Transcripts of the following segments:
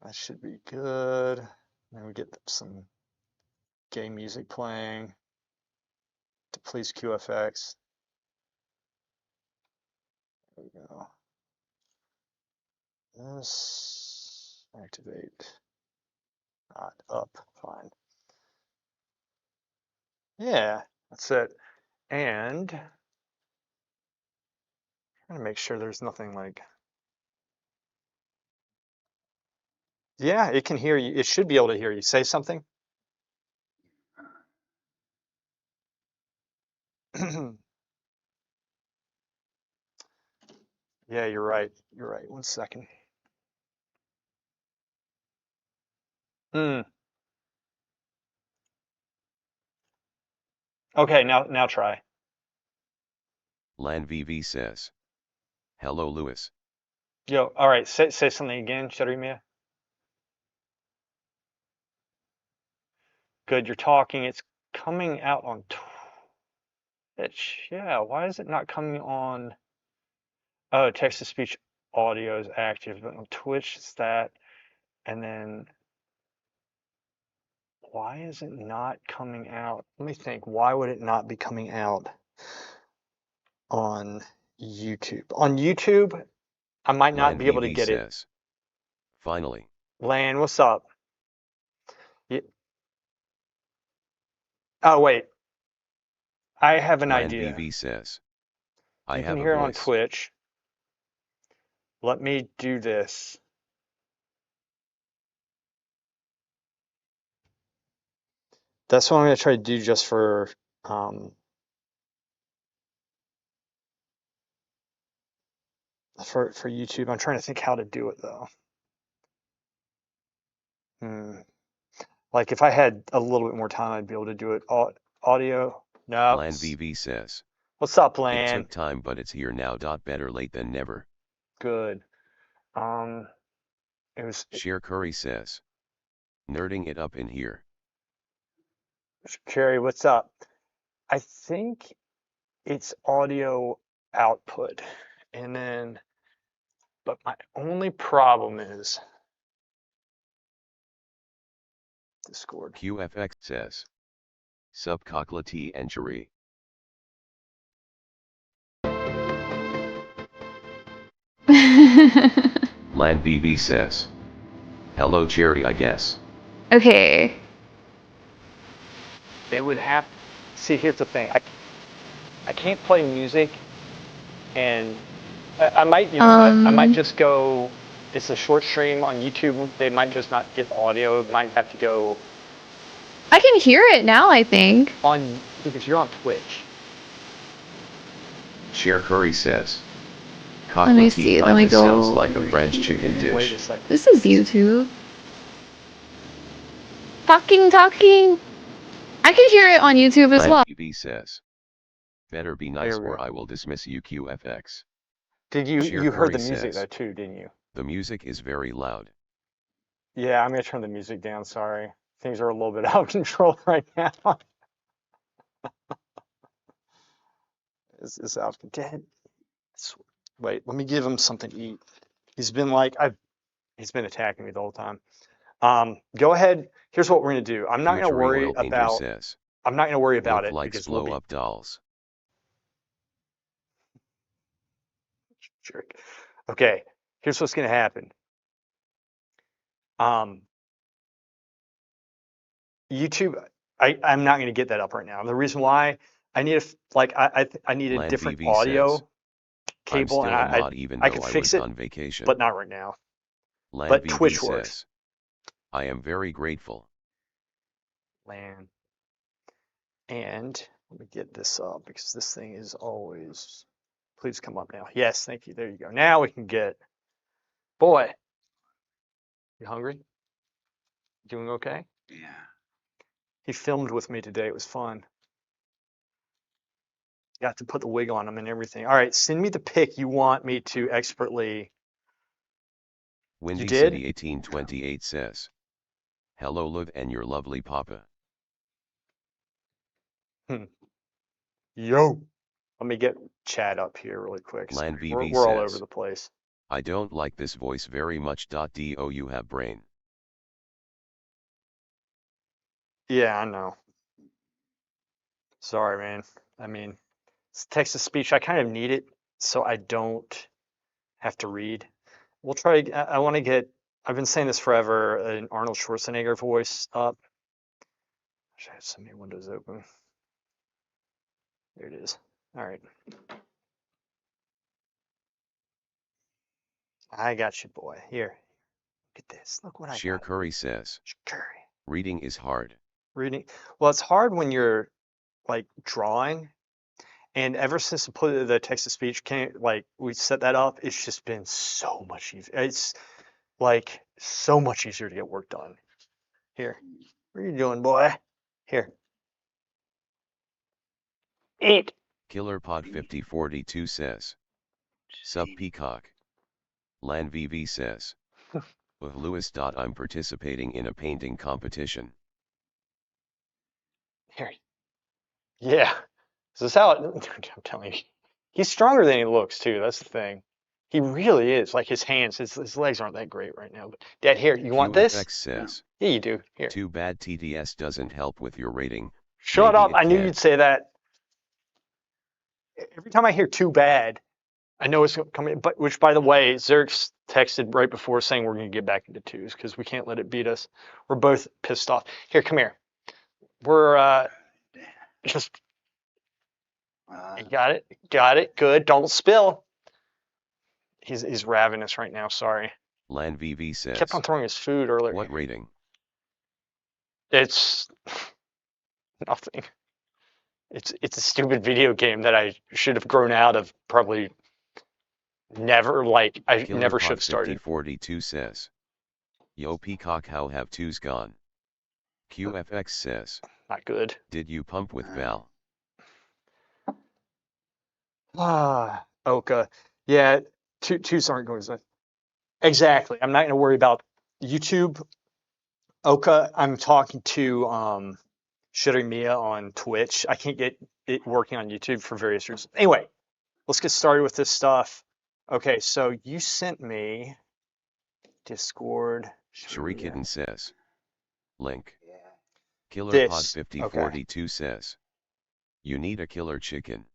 That should be good. Then we get some gay music playing to please QFX. There we go. This activate. Not up. Fine. Yeah, that's it. And trying to make sure there's nothing like. Yeah, it can hear you. It should be able to hear you. Say something. Yeah, you're right. You're right. 1 second. Hmm. Okay, now try. LanVV says, hello Lewis. Yo, all right, say something again, Shadrimia. Good, you're talking. It's coming out on Twitch. Yeah, why is it not coming on? Oh, text to speech audio is active, but on Twitch it's that. And then why is it not coming out? Let me think. Why would it not be coming out on YouTube? On YouTube, I might not be able to LanVV get it. says, finally. Lan, what's up? Oh, wait. I have an idea. LanVV says, I You can have a hear it on voice. Twitch. Let me do this. That's what I'm going to try to do just um, for YouTube. I'm trying to think how to do it though. Like if I had a little bit more time, I'd be able to do it audio. No. LanVV says, What's up, it Lan? took time, but it's here now. Better late than never. Good. It was. Sheer Curry says, nerding it up in here. Carrie, what's up? I think it's audio output, and then, but my only problem is Discord. QFX says, subcockla and Cherie. LanVV says, hello Cherry, I guess. Okay. They would have. See, here's the thing. I can't play music, and I might, I might just go. It's a short stream on YouTube. They might just not get audio. It might have to go I can hear it now, I think. on because you're on Twitch. Sheer Curry says, Let me see, let me go. Sounds like a French chicken dish. Wait a second. This is YouTube. Talking. I can hear it on YouTube as well. LanVV says, better be nice or I will dismiss you QFX. Did you Sheer heard Curry the music says, though too, didn't you? the music is very loud. Yeah, I'm gonna turn the music down. Sorry, things are a little bit out of control right now. It's out of control. Wait, let me give him something to eat. He's been like he's been attacking me the whole time. Go ahead. Here's what we're gonna do. I'm not gonna worry about. Says, I'm not gonna worry about it likes because blow up dolls. Jerk. Okay, here's what's gonna happen. YouTube, I'm not gonna get that up right now. The reason why I need I need a different LanVV audio says, cable, and I can fix it, on vacation. but not right now. But Twitch says, works. I am very grateful. Lan. And let me get this up because this thing is always. Please come up now. Yes, thank you. There you go. Now we can get. Boy, you hungry? Doing okay? Yeah. He filmed with me today. It was fun. Got to put the wig on him and everything. All right, send me the pic you want me to expertly. Windy You did? City 1828 says, hello Liv and your lovely papa. Yo. Let me get Chad up here really quick. LanVV We're all says, over the place. I don't like this voice very much. Do you have brain? Yeah, I know. Sorry, man. I mean, it's text to speech. I kind of need it so I don't have to read. We'll try. I want to get. I've been saying this forever. An Arnold Schwarzenegger voice up. I have so many windows open. There it is. All right. I got you, boy. Here. Look at this. Look what I Share got. Curry says, Curry. reading is hard. Reading. Well, it's hard when you're like drawing. And ever since we put the text to speech came, like we set that up, it's just been so much easier. It's like so much easier to get work done. Here. What are you doing, boy? Here. Eat. KillerPod5042 says, Sub Peacock. LanVV says, with Lewis. I'm participating in a painting competition. Here. Yeah. This is how I'm telling you. He's stronger than he looks too. That's the thing. He really is. Like his hands, his legs aren't that great right now. But Dad, here, you want this? QFX says, Yeah, you do. Here. too bad TDS doesn't help with your rating. Shut Maybe up. it I knew can. you'd say that. Every time I hear too bad, I know it's coming. But which, by the way, Zerx texted right before saying we're going to get back into twos because we can't let it beat us. We're both pissed off. Here, come here. We're just. You got it. Got it. Good. Don't spill. He's ravenous right now. Sorry. LanVV says, Kept on throwing his food earlier. what rating? It's nothing. It's a stupid video game that I should have grown out of. Probably never. Like I never should have started. KillerPod5042 says, yo Peacock, how have twos gone? QFX says, Not good. did you pump with Val? Ah, Oka. Yeah, twos aren't going to. Exactly. I'm not going to worry about YouTube. Oka, I'm talking to Mia on Twitch. I can't get it working on YouTube for various reasons. Anyway, let's get started with this stuff. Okay, so you sent me Discord. Sharikitten says, link. This. Okay. KillerPod5042 says, you need a killer chicken.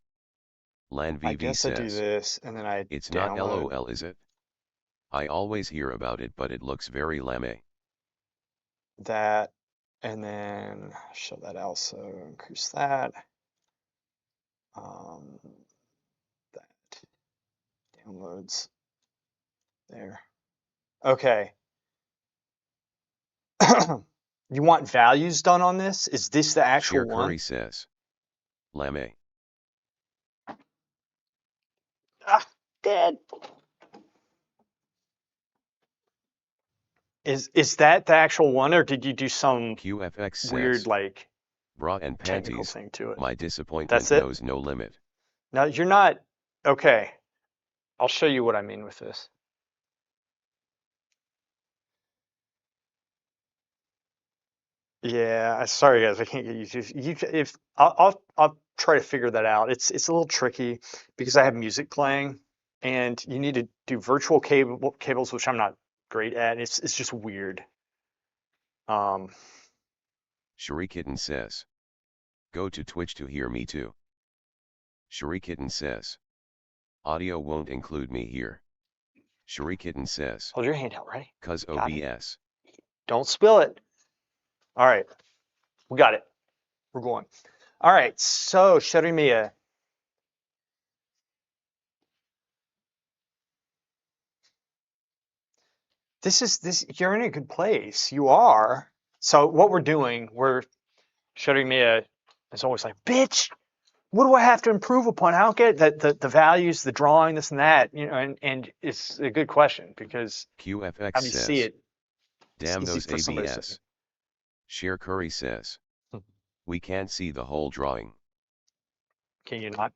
I LanVV guess I do says, this, and then I it's not download. LOL, is it? I always hear about it, but it looks very lame. That, and then show that also, increase that. That downloads there. Okay. You want values done on this? Is this the actual Share one? Curry says, lame. Ah, dead. Is that the actual one, or did you do some QFX says, weird like bra and technical panties, thing to it? my disappointment That's it? knows no limit. No, you're not. Okay. I'll show you what I mean with this. Yeah, sorry guys, I can't get YouTube. If I'll try to figure that out. It's a little tricky because I have music playing, and you need to do virtual cables, which I'm not great at. It's just weird. Sharikitten says, go to Twitch to hear me too. Sharikitten says, audio won't include me here. Sharikitten says, Hold your hand out, ready? cuz Got it. OBS. Don't spill it. All right, we got it. We're going. All right, so Mia. This. You're in a good place. You are. So what we're doing, we're Mia is always like, bitch, what do I have to improve upon? I don't get that the values, the drawing, this and that, and it's a good question because QFX how do you says, see it? damn It's easy those for somebody to say. ABS. Share Curry says, we can't see the whole drawing. Can you not?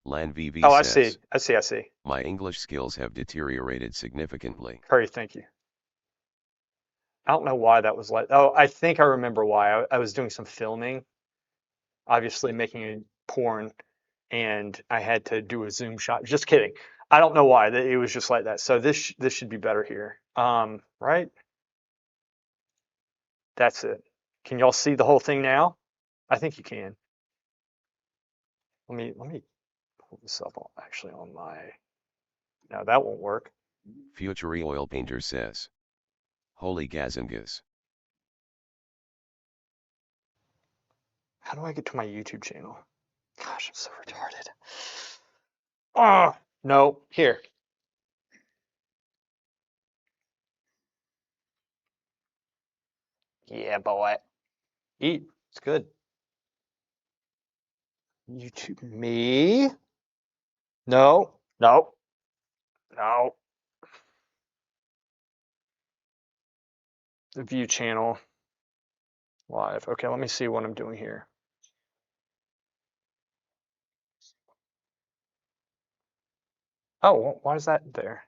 LanVV Oh, I says, see. I see. my English skills have deteriorated significantly. Curry, thank you. I don't know why that was like. Oh, I think I remember why. I was doing some filming, obviously making a porn, and I had to do a zoom shot. Just kidding. I don't know why. It was just like that. So this should be better here. Right? That's it. Can y'all see the whole thing now? I think you can. Let me pull this up actually on my. No, that won't work. Future Oil Painter says. Holy Gazangas. How do I get to my YouTube channel? Gosh, I'm so retarded. Oh, no, here. Yeah, boy. Eat. It's good. YouTube me. No, no, no. The view channel live. Okay, let me see what I'm doing here. Oh, why is that there?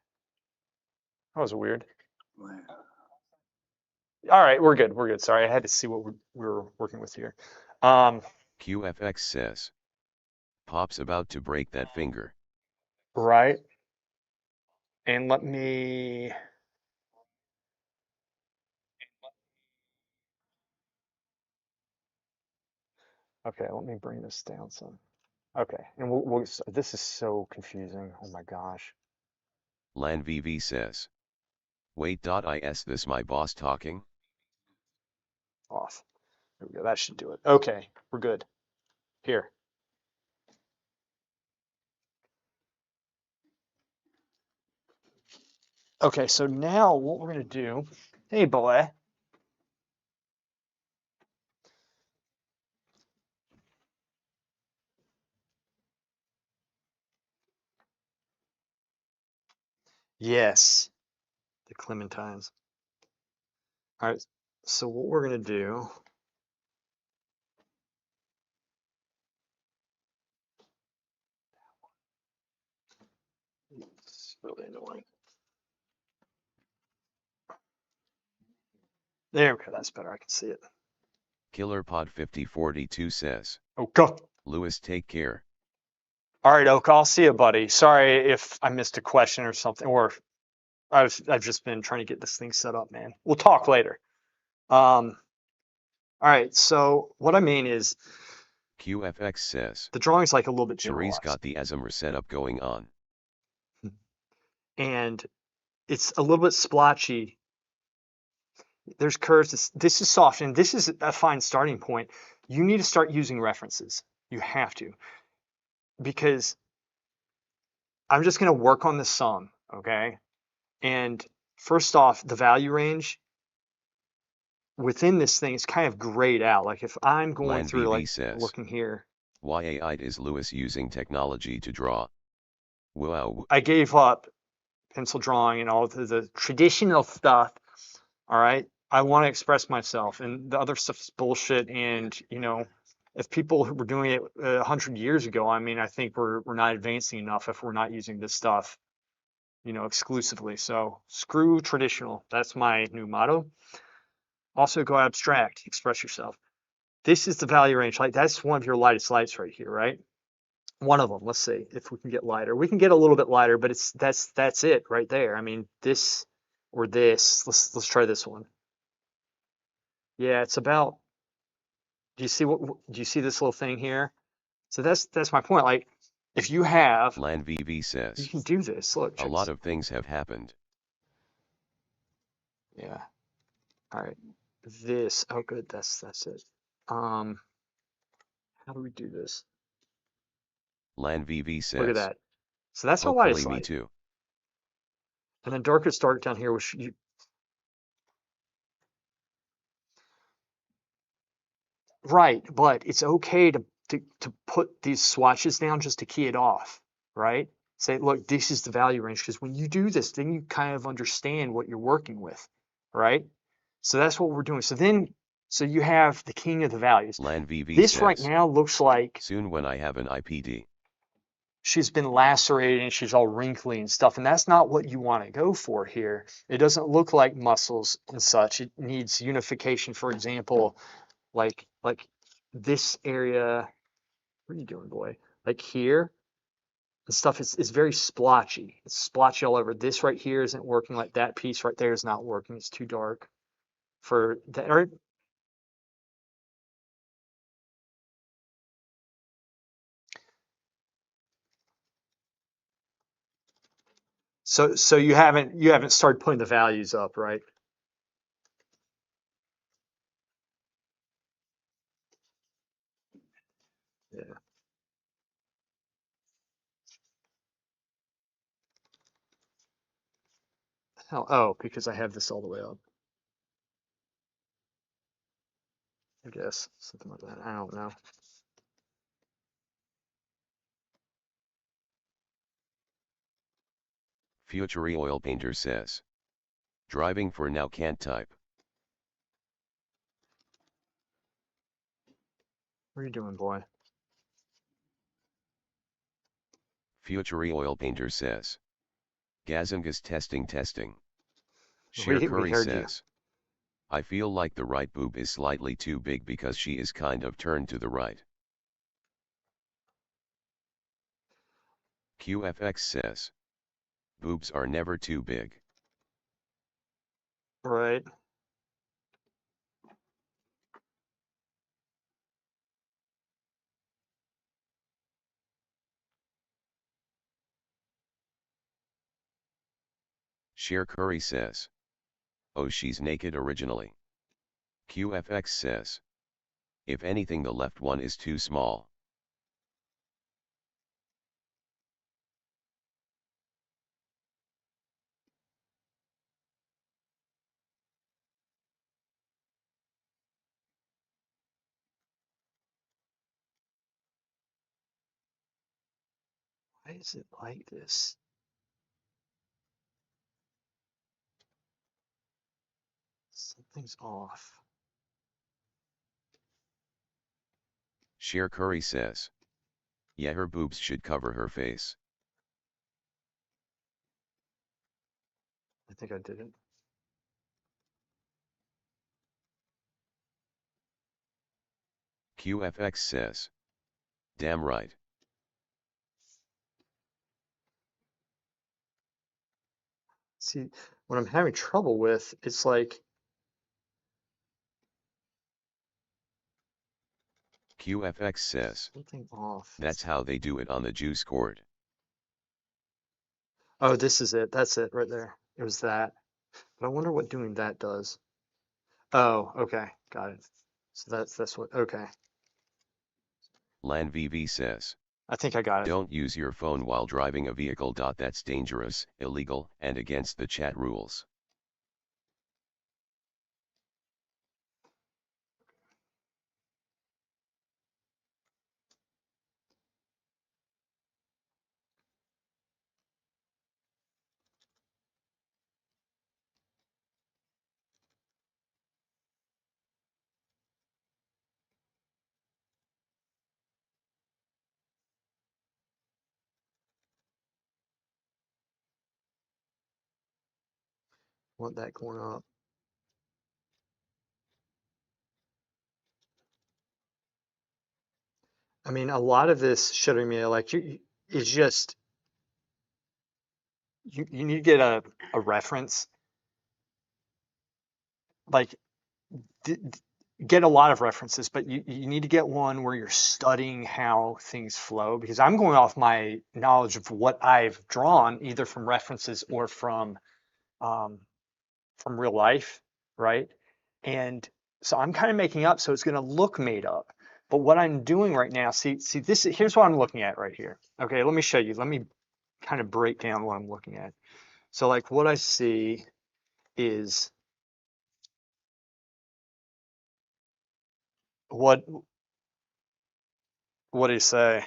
That was weird. All right, we're good. We're good. Sorry, I had to see what we were working with here. QFX says. Pop's about to break that finger. Right. And let me. Okay, let me bring this down some. Okay, and this is so confusing. Oh my gosh. LanVV says. Wait.is this my boss talking? Off. There we go. That should do it. Okay, we're good. Here. Okay, so now what we're gonna do. Hey, boy. Yes, the clementines. All right. So what we're gonna do. It's really annoying. There we go. That's better. I can see it. KillerPod 5042 says. Okay. Lewis, take care. All right, Oak. I'll see you, buddy. Sorry if I missed a question or something, or I've just been trying to get this thing set up, man. We'll talk later. All right. So what I mean is QFX says. the drawing's like a little bit Cherie's generalized, got the ASMR setup going on. and it's a little bit splotchy. There's curves. This is soft, and this is a fine starting point. You need to start using references. You have to, because I'm just going to work on the sum, okay? And first off, the value range within this thing is kind of grayed out. Like if I'm going through, LanVV like says. looking here, Why is Lewis using technology to draw? Wow. I gave up pencil drawing and all the traditional stuff. All right. I want to express myself, and the other stuff's bullshit. And if people were doing it 100 years ago, I mean, I think we're not advancing enough if we're not using this stuff, exclusively. So screw traditional. That's my new motto. Also go abstract, express yourself. This is the value range. Like that's one of your lightest lights right here, right? One of them. Let's see if we can get lighter. We can get a little bit lighter, but that's it right there. I mean, this or this. Let's try this one. Yeah, it's about. Do you see this little thing here? So that's my point. Like, if you have, LanVV you says. can do this. Look, A lot of things have happened. yeah. All right. This. Oh, good. That's it. How do we do this? LanVV says. Look at that. So that's our Hopefully lightest me light. too. And then darkest dark down here, which right, but it's okay to put these swatches down just to key it off, right? Say, look, this is the value range, because when you do this, then you kind of understand what you're working with, right? So that's what we're doing. So you have the king of the values. LanVV This says. right now looks like Soon when I have an IPD. she's been lacerated and she's all wrinkly and stuff, and that's not what you want to go for here. It doesn't look like muscles and such. It needs unification, for example, like this area. What are you doing, boy? Like here, The stuff is very splotchy. It's splotchy all over. This right here isn't working. Like that piece right there is not working. It's too dark for that. Or, so you haven't started putting the values up, right? Yeah. Oh, because I have this all the way up. I guess something like that. I don't know. Future Oil Painter says. Driving for now, can't type. What are you doing, boy? Future Oil Painter says. Gazangas testing. Cher We Curry heard you. says. I feel like the right boob is slightly too big because she is kind of turned to the right. QFX says. Boobs are never too big. Right. Cher Curry says. Oh, she's naked originally. QFX says. If anything, the left one is too small. Why is it like this? Something's off. Cher Curry says. Yeah, her boobs should cover her face. I think I did it. QFX says. Damn right. See, what I'm having trouble with, it's like, QFX says. something off. That's how they do it on the juice cord. Oh, this is it. That's it right there. It was that. But I wonder what doing that does. Oh, okay. Got it. So that's what, okay. LanVV says. I think I got it. Don't use your phone while driving a vehicle. That's dangerous, illegal, and against the chat rules. Want that going up. I mean, a lot of this showing me like is just you need to get a reference, like get a lot of references, but you need to get one where you're studying how things flow, because I'm going off my knowledge of what I've drawn, either from references or um, from real life, right? And so I'm kind of making up, so it's going to look made up. But what I'm doing right now, see this, here's what I'm looking at right here. Okay, let me show you. Let me kind of break down what I'm looking at. So like what I see is what do you say?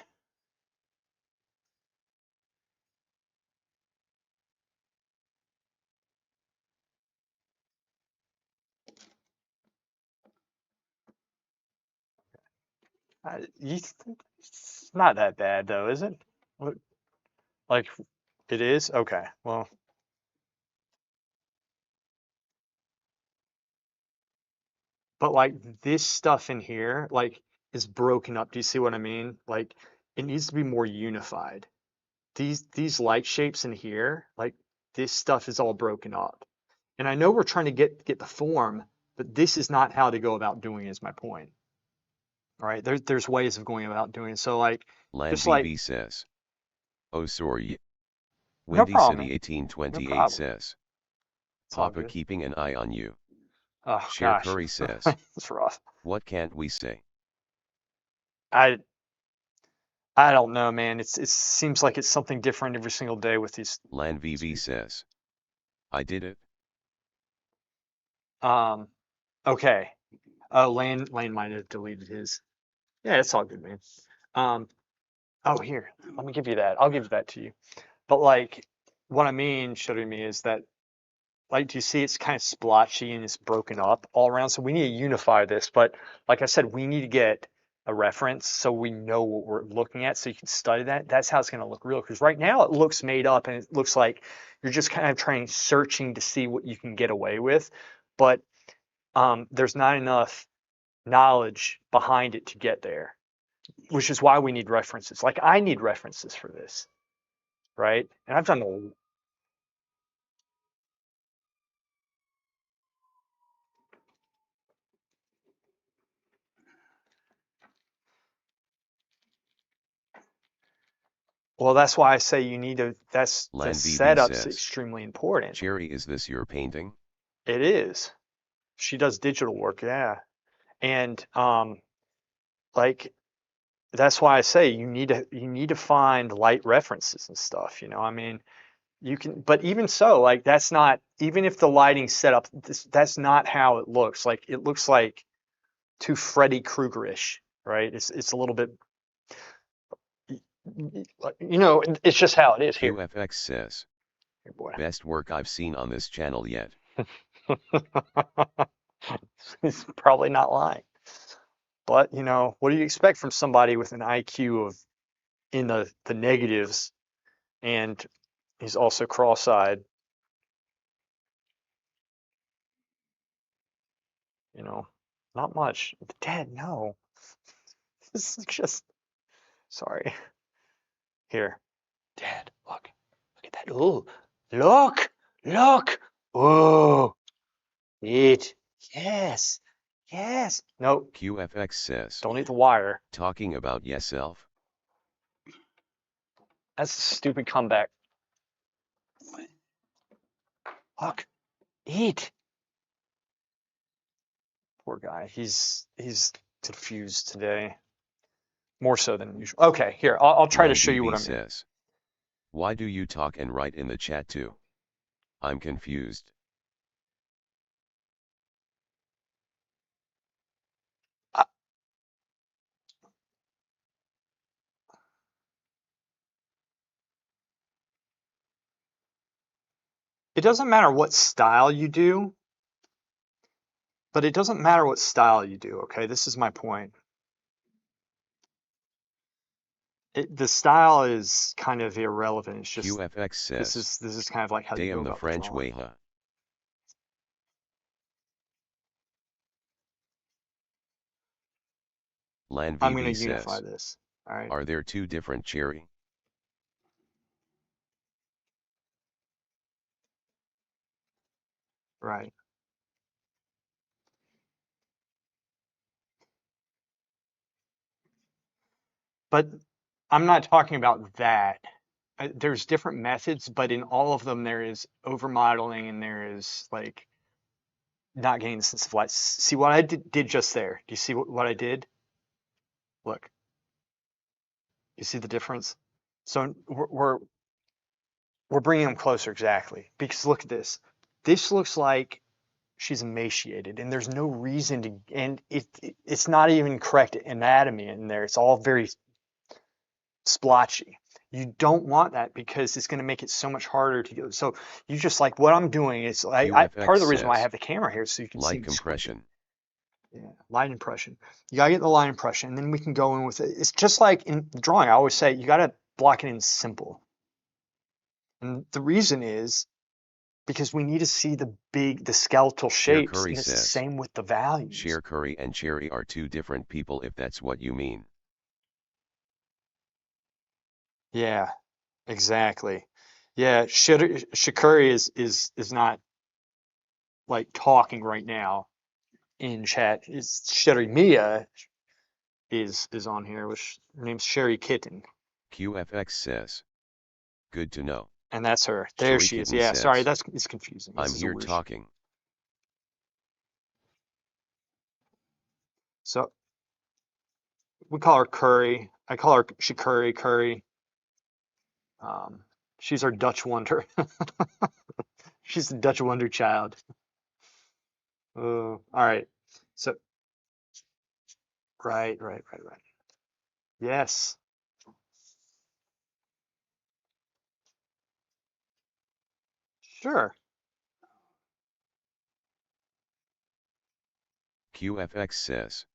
It's not that bad though, is it? What, like it is? Okay. Well, but like this stuff in here, like is broken up. Do you see what I mean? Like it needs to be more unified. these light shapes in here, like this stuff is all broken up. And I know we're trying to get the form, but this is not how to go about doing it, is my point. All right, there's ways of going about doing it. So like, Lan just like, VV says. Oh sorry. no Windy problem, City man. No 1828 problem. says. It's all Papa good. keeping an eye on you. Oh Share gosh, Curry says. it's rough. What can't we say? I I don't know, man. It seems like it's something different every single day with these Lan VV people. says. I did it. Um, okay. Oh, Lane might have deleted his. Yeah, it's all good, man. Um, oh, here, let me give you that. I'll give that to you. But like, what I mean, showing me is that, like, do you see it's kind of splotchy and it's broken up all around? So we need to unify this. But like I said, we need to get a reference so we know what we're looking at so you can study that. That's how it's going to look real. Because right now it looks made up and it looks like you're just kind of searching to see what you can get away with. But there's not enough knowledge behind it to get there, which is why we need references. Like I need references for this, right? And I've done a well, that's why I say you need to, that's the Lan VV setup's says. extremely important. Cherry, is this your painting? It is. She does digital work, yeah. And like that's why I say you need to find light references and stuff, you know. I mean, you can, but even so, like that's not, even if the lighting's set up, that's not how it looks. Like it looks like too Freddy Kruegerish, right? It's a little bit, you know, it's just how it is here. QFX says. Here, boy. Best work I've seen on this channel yet. He's probably not lying. But, you know, what do you expect from somebody with an IQ of in the negatives and he's also cross-eyed, you know? Not much. Dad, no. This is just sorry. Here. Dad, look. Look at that. Oh, look. Look. Oh, eat. Yes. Yes. No, QFX says. don't eat the wire. Talking about yourself. That's a stupid comeback. Look. Eat. Poor guy. He's confused today. More so than usual. Okay, here. I'll try to Lan show you what VV I mean. says. Why do you talk and write in the chat too? I'm confused. I- It doesn't matter what style you do, but it doesn't matter what style you do, okay? This is my point. The style is kind of irrelevant. It's just QFX says. this is kind of like how you go Damn the about the French drawing. way, huh? Lan I'm going to VV unify says. this. All right. Are there two different cherry? Right. But I'm not talking about that. There's different methods, but in all of them there is over modeling and there is like not getting the sense of light. See what I did just there? Do you see what I did? Look, you see the difference? So we're bringing them closer exactly because look at this. This looks like she's emaciated and there's no reason to, and it's not even correct anatomy in there. It's all very splotchy. You don't want that because it's going to make it so much harder to go. So you just like what I'm doing is I part QFX of the reason why I says. have the camera here is so you can see Light me squint it. compression. Yeah, light impression. You gotta get the light impression, and then we can go in with it. It's just like in drawing. I always say you gotta block it in simple. And the reason is because we need to see the skeletal Share shapes, Curry and it's the says. same with the values. Share Curry and Cherry are two different people if that's what you mean. Yeah. Exactly. Yeah, Shikari is not like talking right now in chat. It's Sherry Mia is on here, which her name's Sherry Kitten, QFX says, good to know. and that's her. There Sherry she is. Kitten Yeah, sorry, says, it's confusing. This I'm is a here weird. talking. So we call her Curry. I call her Shikari Curry. Um, she's our Dutch wonder. She's the Dutch wonder child. All right. So right. Yes, sure. QFX says,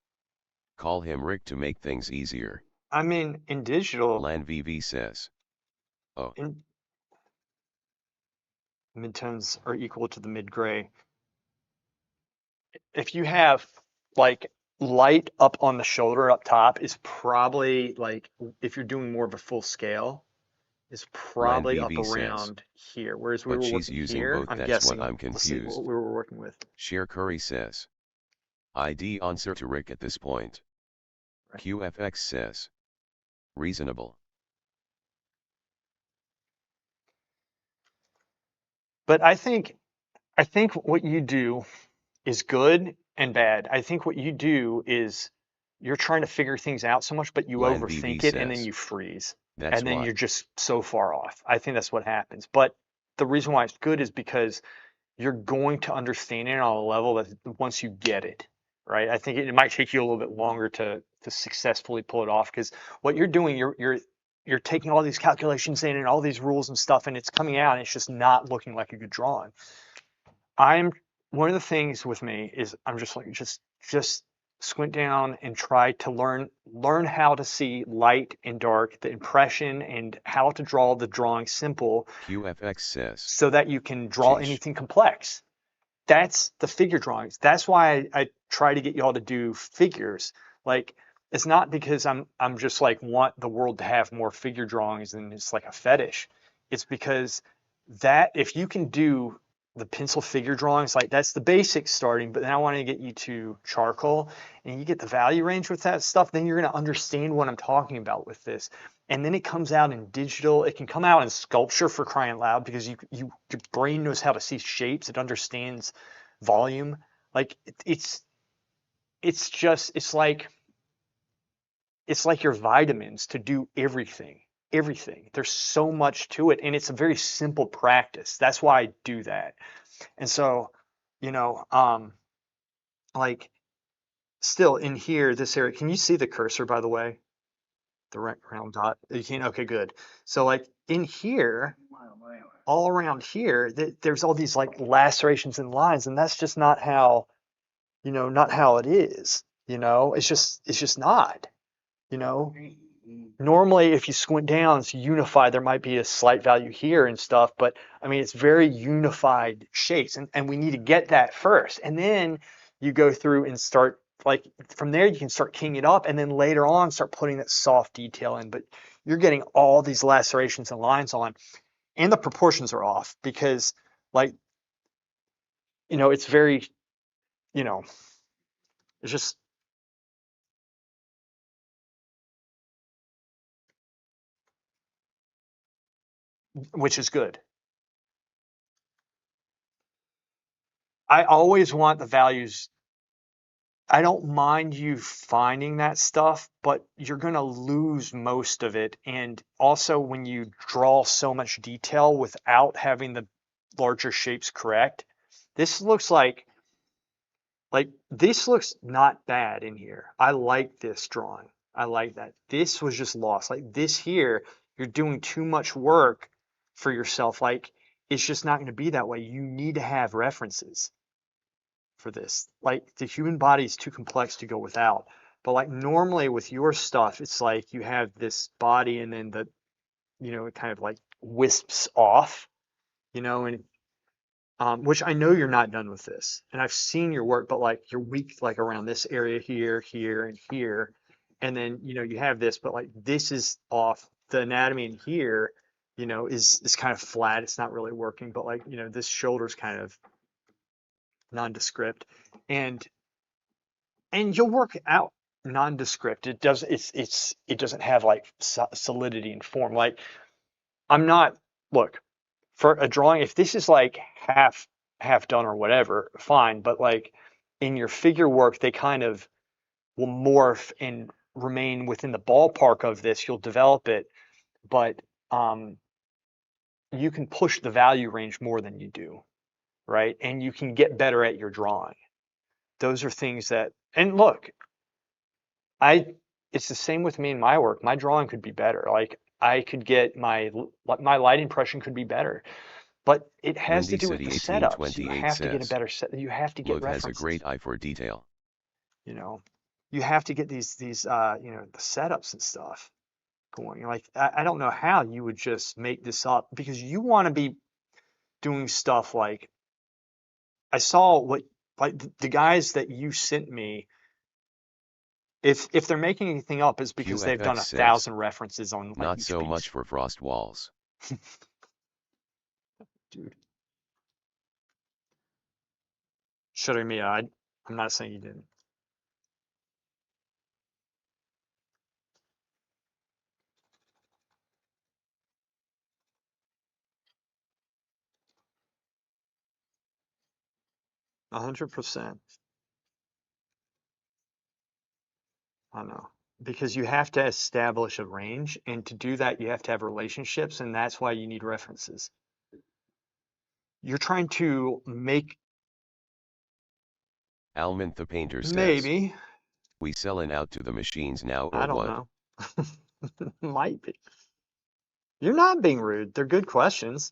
call him Rick to make things easier. I mean, in digital, Lan VV says, oh, in midtones are equal to the mid gray. If you have like light up on the shoulder up top is probably like if you're doing more of a full scale is Lan probably up VV says, around here. Whereas we but were she's working using here, both, I'm that's what guessing. I'm Let's see what confused. we were working with. Share Curry says, ID answer to Rick at this point. Right. QFX says, reasonable. But I think what you do is good and bad. I think what you do is you're trying to figure things out so much, but you Lan VV overthink it and then says, you freeze. that's And then why. you're just so far off. I think that's what happens. But the reason why it's good is because you're going to understand it on a level that once you get it, right? I think it might take you a little bit longer to successfully pull it off because what you're doing, you're taking all these calculations in and all these rules and stuff, and it's coming out and it's just not looking like a good drawing. I'm one of the things with me is I'm just like just squint down and try to learn how to see light and dark, the impression and how to draw the drawing simple QFX says, so that you can draw sheesh. anything complex. That's the figure drawings. That's why I try to get y'all to do figures. Like it's not because I'm just like want the world to have more figure drawings and it's like a fetish. It's because that if you can do the pencil figure drawings, like that's the basic starting, but then I want to get you to charcoal and you get the value range with that stuff, then you're going to understand what I'm talking about with this. And then it comes out in digital. It can come out in sculpture for crying loud because your brain knows how to see shapes. It understands volume. Like it's just it's like your vitamins to do everything. Everything. There's so much to it, and it's a very simple practice. That's why I do that. And so, you know, like still in here, this area. Can you see the cursor, by the way? The round dot. You can. Okay, good. So like in here, all around here, there's all these like lacerations and lines, and that's just not how, not how it is. It's just not. You know, normally if you squint down, it's unified. There might be a slight value here and stuff, but I mean, it's very unified shapes, and we need to get that first, and then you go through and start like from there you can start keying it up, and then later on start putting that soft detail in. But you're getting all these lacerations and lines on, and the proportions are off because like it's very you know it's just which is good. I always want the values. I don't mind you finding that stuff, but you're going to lose most of it. And also, when you draw so much detail without having the larger shapes correct, this looks like this looks not bad in here. I like this drawing. I like that. This was just lost. Like this here, you're doing too much work for yourself. Like it's just not going to be that way. You need to have references for this. Like the human body is too complex to go without. But like normally with your stuff, it's like you have this body and then it kind of like wisps off, and which I know you're not done with this. And I've seen your work, but like you're weak like around this area here, here, and here. And then, you have this, but like this is off the anatomy in here you know, is kind of flat. It's not really working, but like, you know, this shoulder's kind of nondescript, and you'll work out nondescript. It doesn't have like solidity and form. Like I'm not look for a drawing. If this is like half done or whatever, fine. But like in your figure work, they kind of will morph and remain within the ballpark of this. You'll develop it, but um, you can push the value range more than you do, right? And you can get better at your drawing. Those are things that, and look, I, it's the same with me in my work. My drawing could be better. Like I could get my light impression could be better, but it has to Windy do with the City setups. You 1828 have to get a says, better set. You have to get Love has a great references. eye for detail. You know, you have to get these you know, the setups and stuff going. Like I don't know how you would just make this up because you want to be doing stuff like I saw what like the guys that you sent me. If they're making anything up, it's because they've done QFX a says, thousand references on like not each so piece. much for frost walls. Dude, shutting me, I'm not saying you didn't. A 100%. I know. Because you have to establish a range, and to do that, you have to have relationships, and that's why you need references. You're trying to make Almond the painter says, maybe, we selling out to the machines now or I don't what? know. Might be. You're not being rude. They're good questions.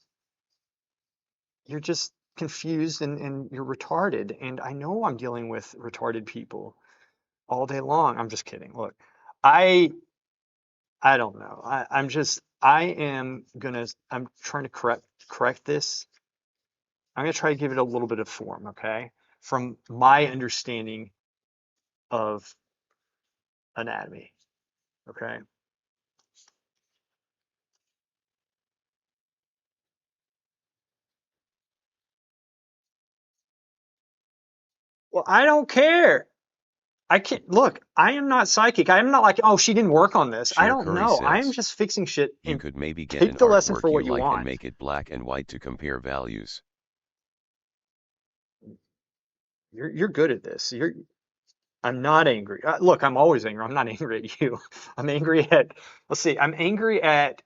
You're just confused and you're retarded. And I know I'm dealing with retarded people all day long. I'm just kidding. Look, I I don't know. I'm trying to correct this. I'm gonna try to give it a little bit of form, okay? From my understanding of anatomy, okay? Well, I don't care. I can't look, I am not psychic. I am not like, oh, she didn't work on this. I Share don't Curry know. I am says, just fixing shit you and could maybe get an take the lesson for artwork you what you like and want. make it black and white to compare values. You're good at this. I'm not angry. Look, I'm always angry. I'm not angry at you. I'm angry at, let's see, I'm angry at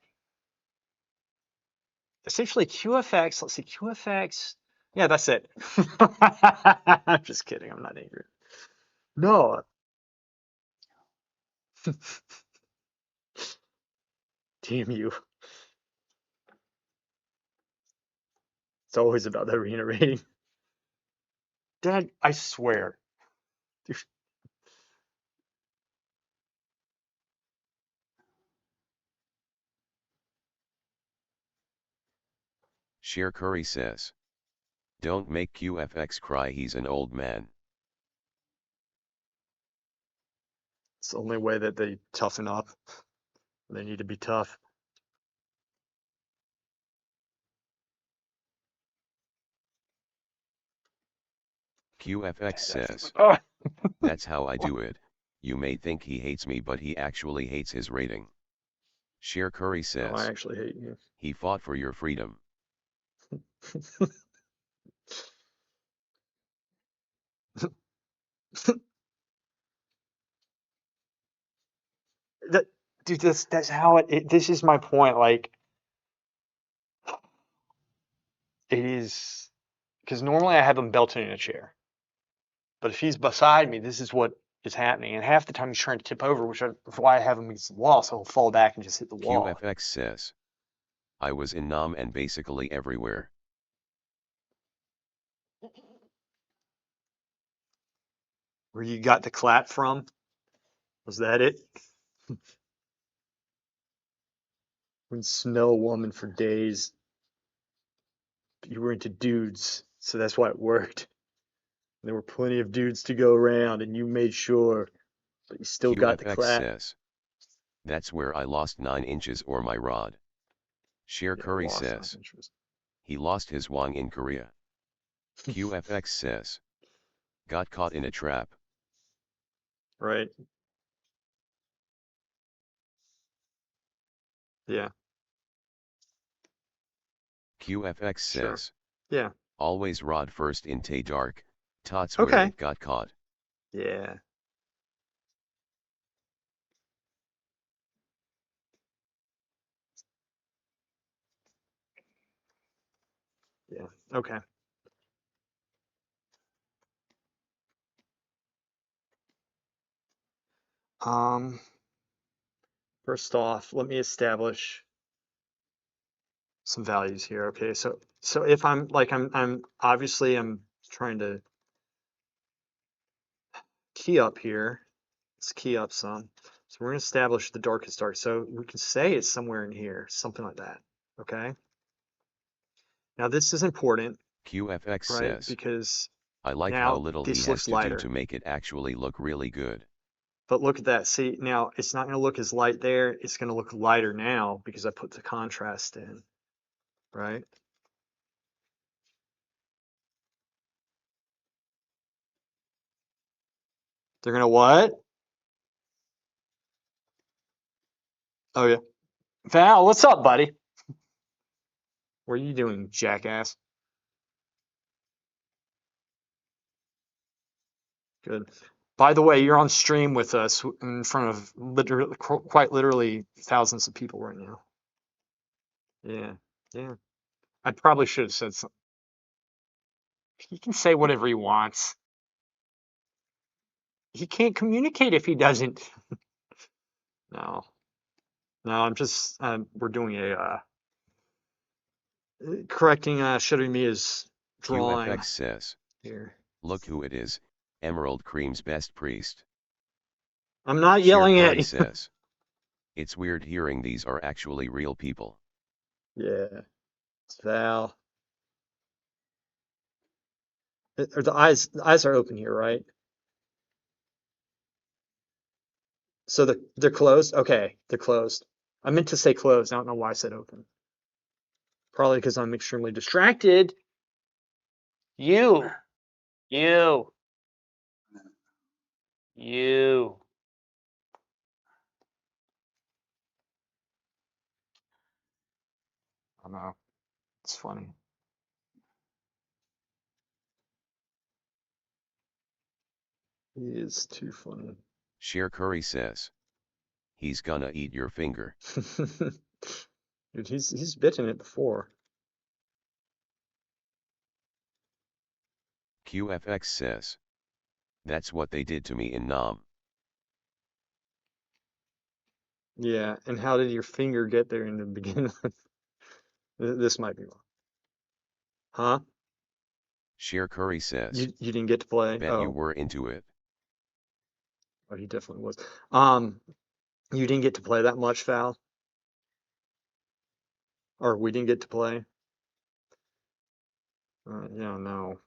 essentially QFX. Let's see, QFX. Yeah, that's it. I'm just kidding. I'm not angry. No, damn you. It's always about the arena rating. Dad, I swear. Share Curry says, don't make QFX cry, he's an old man. It's the only way that they toughen up. They need to be tough. QFX says, Oh, that's how I do it. You may think he hates me, but he actually hates his rating. Share Curry no, I says, actually hate you. he fought for your freedom. That, dude, that's how this is my point. Like, it is, because normally I have him belted in a chair. But if he's beside me, this is what is happening. And half the time he's trying to tip over, which is why I have him against the wall, so he'll fall back and just hit the wall. QFX says, I was in Nam and basically everywhere. Where you got the clap from? Was that it? Wouldn't smell a woman for days. You were into dudes, so that's why it worked. There were plenty of dudes to go around, and you made sure, but you still got the QFX clap. says, that's where I lost 9 inches or my rod. Share Yeah, Curry lost my says, interest. he lost his wang in Korea. QFX says, got caught in a trap. Right. Yeah, QFX sure. says, Yeah. always rod first in Tay Dark, tots where Okay. it got caught. Yeah. Yeah. Okay. Um, First off, let me establish some values here. Okay, so if I'm like I'm obviously I'm trying to key up here. Let's key up some. So we're gonna establish the darkest dark. So we can say it's somewhere in here, something like that. Okay. Now this is important, QFX right? says, Because I like how now little he this has looks to do to lighter. make it actually look really good. But look at that. See, now it's not gonna look as light there. It's gonna look lighter now because I put the contrast in, right? They're gonna what? Oh yeah. Val, what's up, buddy? What are you doing, jackass? Good. By the way, you're on stream with us in front of literally, quite literally thousands of people right now. Yeah, yeah. I probably should have said something. He can say whatever he wants. He can't communicate if he doesn't. No, no. I'm just. We're doing a correcting Shadowmia's drawing QFX says, here. look who it is, Emerald Cream's best priest. I'm not Share yelling at Curry you. says, it's weird hearing these are actually real people. Yeah, it's Val. Or the eyes are open here, right? So they're closed? Okay, they're closed. I meant to say closed. I don't know why I said open. Probably because I'm extremely distracted. You, you, you. I know. It's funny. He is too funny. Share Curry says, he's gonna eat your finger. Dude, he's bitten it before. QFX says, that's what they did to me in Nam. Yeah, and how did your finger get there in the beginning? This might be wrong. Huh? Share Curry says, You didn't get to play? bet you Oh, were into it. oh, he definitely was. Um, you didn't get to play that much, Val? Or we didn't get to play? Yeah, no.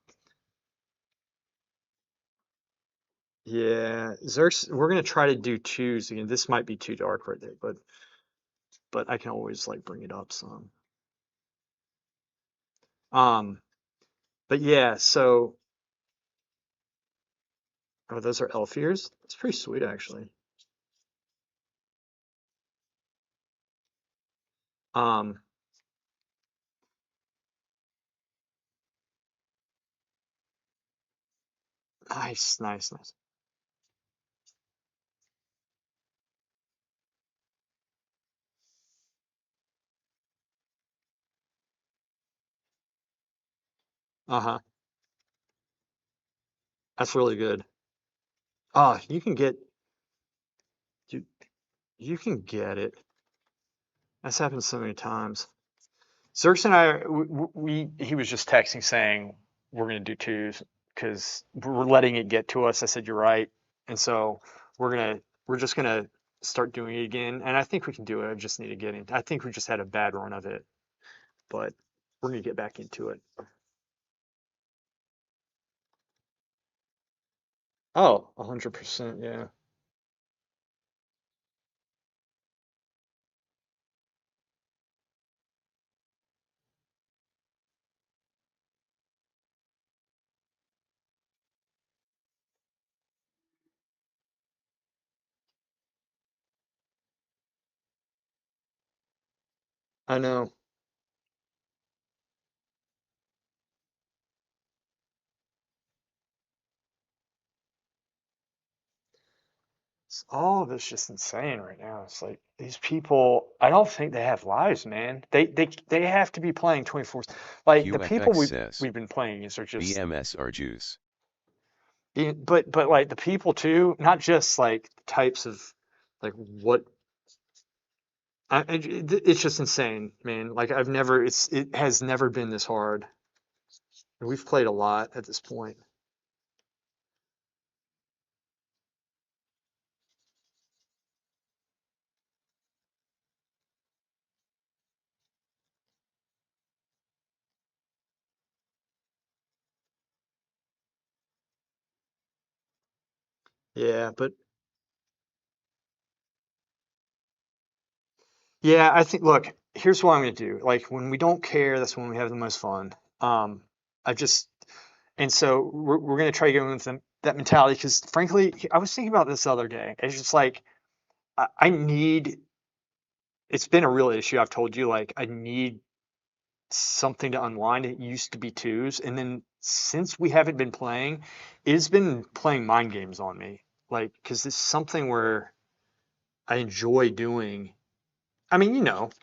Yeah, Zerx, we're gonna try to do twos again. This might be too dark right there, but I can always like bring it up some. Um, but yeah, so oh, those are elf ears. It's pretty sweet actually. Um, nice, nice, nice. Uh-huh. That's really good. Oh, you you can get it. That's happened so many times. Zerx and I, he was just texting saying we're gonna do twos because we're letting it get to us. I said you're right, and so we're just gonna start doing it again, and I think we can do it. I just need to get in. I think we just had a bad run of it, but we're gonna get back into it. Oh, 100%, yeah. I know. All of it's just insane right now. It's like these people, I don't think they have lives, man. They have to be playing 24. Like the people QFX says, we've been playing against are just BMS are Jews. but like the people too, not just like types of like what it's just insane, man. Like it has never been this hard. We've played a lot at this point. Yeah, but yeah, I think, look, here's what I'm gonna do. Like when we don't care, that's when we have the most fun. I just, and so we're gonna try to go in with that mentality because frankly, I was thinking about this the other day. It's just like I need. It's been a real issue. I've told you, like I need something to unwind. It used to be twos, and then since we haven't been playing, it's been playing mind games on me. Like because it's something where I enjoy doing. I mean,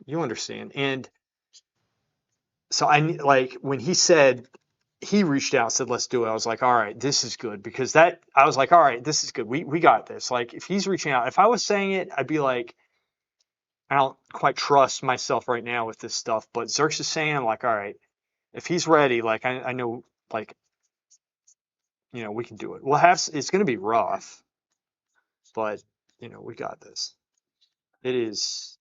you understand, and so like when he said he reached out, said let's do it. I was like, all right, this is good because that I was like, all right, this is good. We got this. Like if he's reaching out, if I was saying it, I'd be like, I don't quite trust myself right now with this stuff. But Zerx is saying, I'm like, all right, if he's ready, like I know, like we can do it. It's going to be rough, but we got this. It is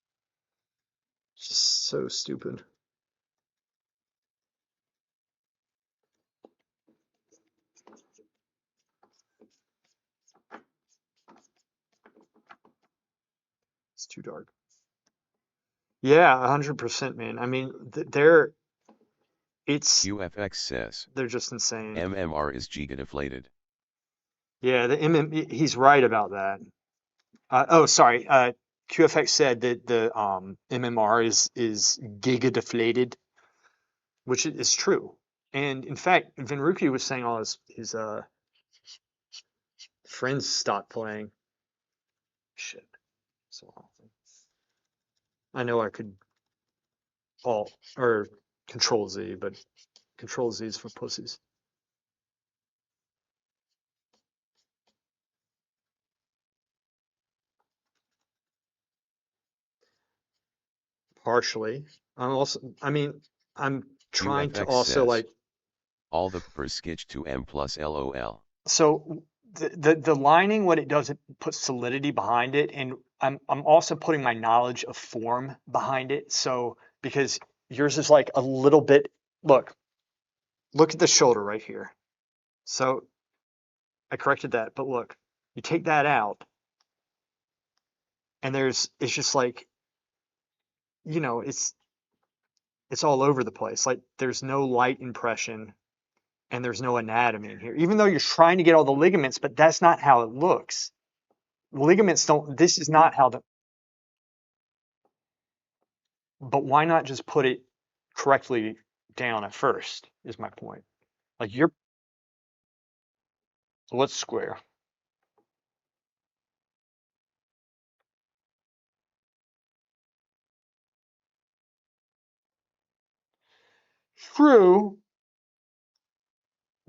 just so stupid. It's too dark. Yeah, 100%, man. I mean, it's QFX says, they're just insane. MMR is giga deflated. Yeah, he's right about that. Oh, sorry. QFX said that the MMR is giga deflated, which is true. And in fact, Vinruki was saying all his friends stopped playing. Shit. So awful. I know I could alt or Control Z, but Control Z is for pussies. Partially. I mean, I'm trying to QFX also says, like all the per sketch to M plus LOL. so the lining, what it does, it puts solidity behind it, and I'm also putting my knowledge of form behind it. So because yours is like a little bit, look at the shoulder right here. So I corrected that, but look, you take that out, and it's just like it's all over the place. Like there's no light impression and there's no anatomy in here, even though you're trying to get all the ligaments, but that's not how it looks. Ligaments don't. This is not how the. But why not just put it correctly down at first? Is my point. Like let's square. True.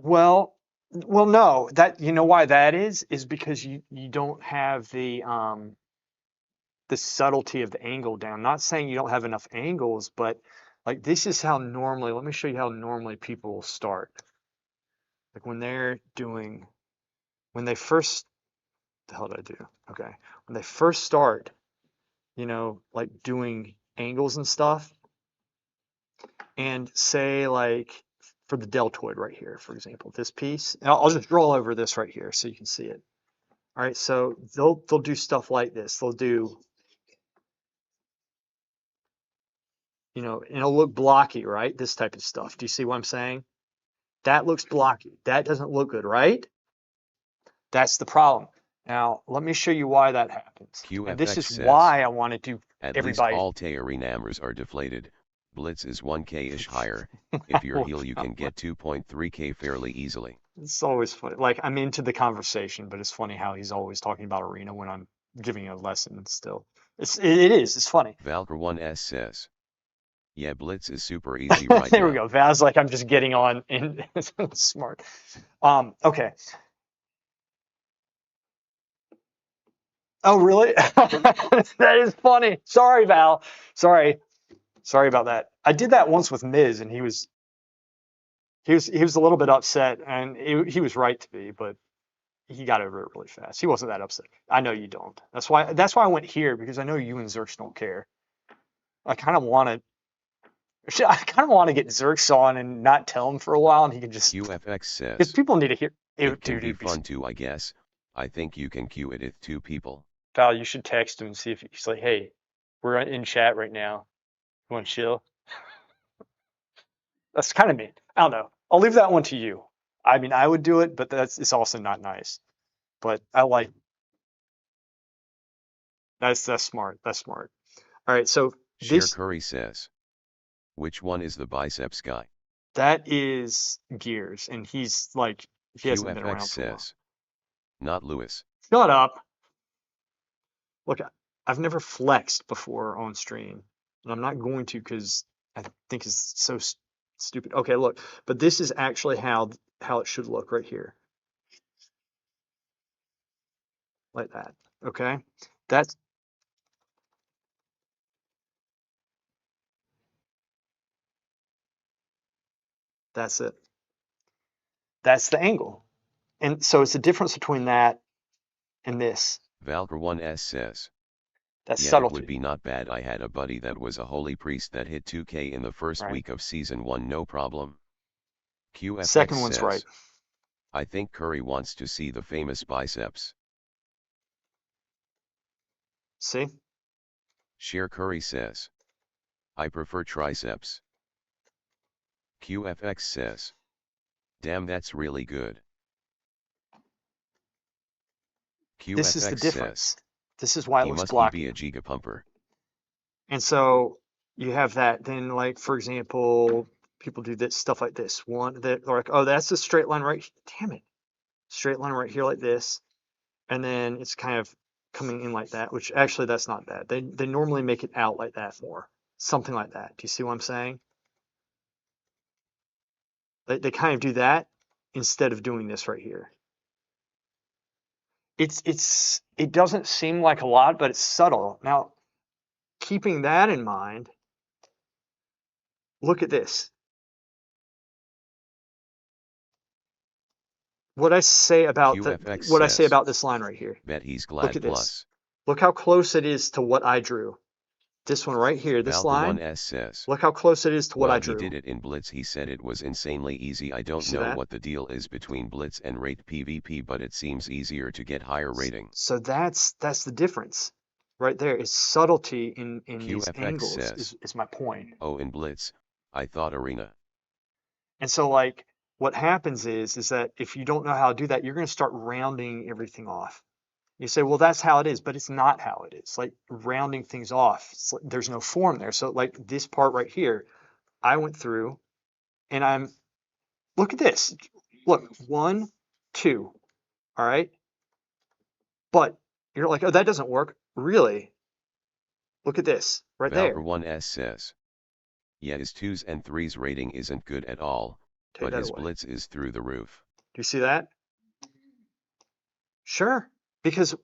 Well, no. That why that is because you don't have the subtlety of the angle down. Not saying you don't have enough angles, but like this is how normally. Let me show you how normally people will start. Like when they first. The hell did I do? Okay, when they first start, like doing angles and stuff, and say like for the deltoid right here, for example, this piece. And I'll just draw over this right here so you can see it. All right, so they'll do stuff like this. They'll do, and it'll look blocky, right? This type of stuff. Do you see what I'm saying? That looks blocky. That doesn't look good, right? That's the problem. Now, let me show you why that happens. And this QFX is says, why I wanted to At least everybody. all Teori numbers are deflated. Blitz is 1k-ish higher. If you're heel, you can get 2.3k fairly easily. It's always funny. Like, I'm into the conversation, but it's funny how he's always talking about arena when I'm giving a lesson still. It is. It's funny. Valkyr1s says, yeah, Blitz is super easy right There we now. go. Val's like, I'm just getting on and smart. Okay. Oh, really? That is funny. Sorry, Val. Sorry. Sorry about that. I did that once with Miz, and he was a little bit upset, and he was right to be, but he got over it really fast. He wasn't that upset. I know you don't. That's why I went here, because I know you and Zerx don't care. I kind of want to get Zerx on and not tell him for a while, and he can just, QFX because says, people need to hear. it can Dude, be it'd be fun too, I guess. I think you can queue it with 2 people. Val, you should text him and see if he's like, hey, we're in chat right now. You want to chill? That's kind of mean. I don't know. I'll leave that one to you. I mean, I would do it, but it's also not nice. But I like that's smart. That's smart. All right, so Share this Curry says, which one is the biceps guy? that is Gears, and he's like he hasn't been QFX around for a while. says, not Lewis. Shut up. Look, I've never flexed before on stream, and I'm not going to because I think it's so stupid. Okay, look, but this is actually how it should look right here, like that. Okay, that's it. That's the angle, and so it's the difference between that and this. Valkyr1s says, That's yeah, it subtlety, would be not bad. I had a buddy that was a holy priest that hit 2k in the first right? week of season 1, no problem. QFX Second one's right. says, I think Curry wants to see the famous biceps. See? Share Curry says, I prefer triceps. QFX says, damn, that's really good. This is the QFX difference. says, This is why it he looks must blocky. be a gigapumper. And so you have that. Then, like, for example, people do this stuff like this. One that they're like, oh, that's a straight line right. Damn it, straight line right here like this, and then it's kind of coming in like that. Which actually, that's not bad. They normally make it out like that more, something like that. Do you see what I'm saying? They kind of do that instead of doing this right here. It doesn't seem like a lot, but it's subtle. Now, keeping that in mind, look at this. What I say about QFX what I say says, about this line right here. bet he's Look glad at this. plus. Look how close it is to what I drew. This one right here, this line. Valkyr1s says, Look how close it is to what I well, drew. he did it in Blitz. He said it was insanely easy. I don't See know that? what the deal is between Blitz and rate PvP, but it seems easier to get higher rating. So that's the difference right there. It's subtlety in these QFX angles says, is my point. oh, in Blitz, I thought arena. And so, like, what happens is that if you don't know how to do that, you're going to start rounding everything off. You say, well, that's how it is, but it's not how it is. Like, rounding things off, there's no form there. So, like, this part right here, I went through and look at this. Look, 1, 2, all right? But you're like, oh, that doesn't work. Really? Look at this right there. Valkyr1s says, yeah, his 2s and 3s rating isn't good at all, but his Blitz is through the roof. Do you see that? Sure. Because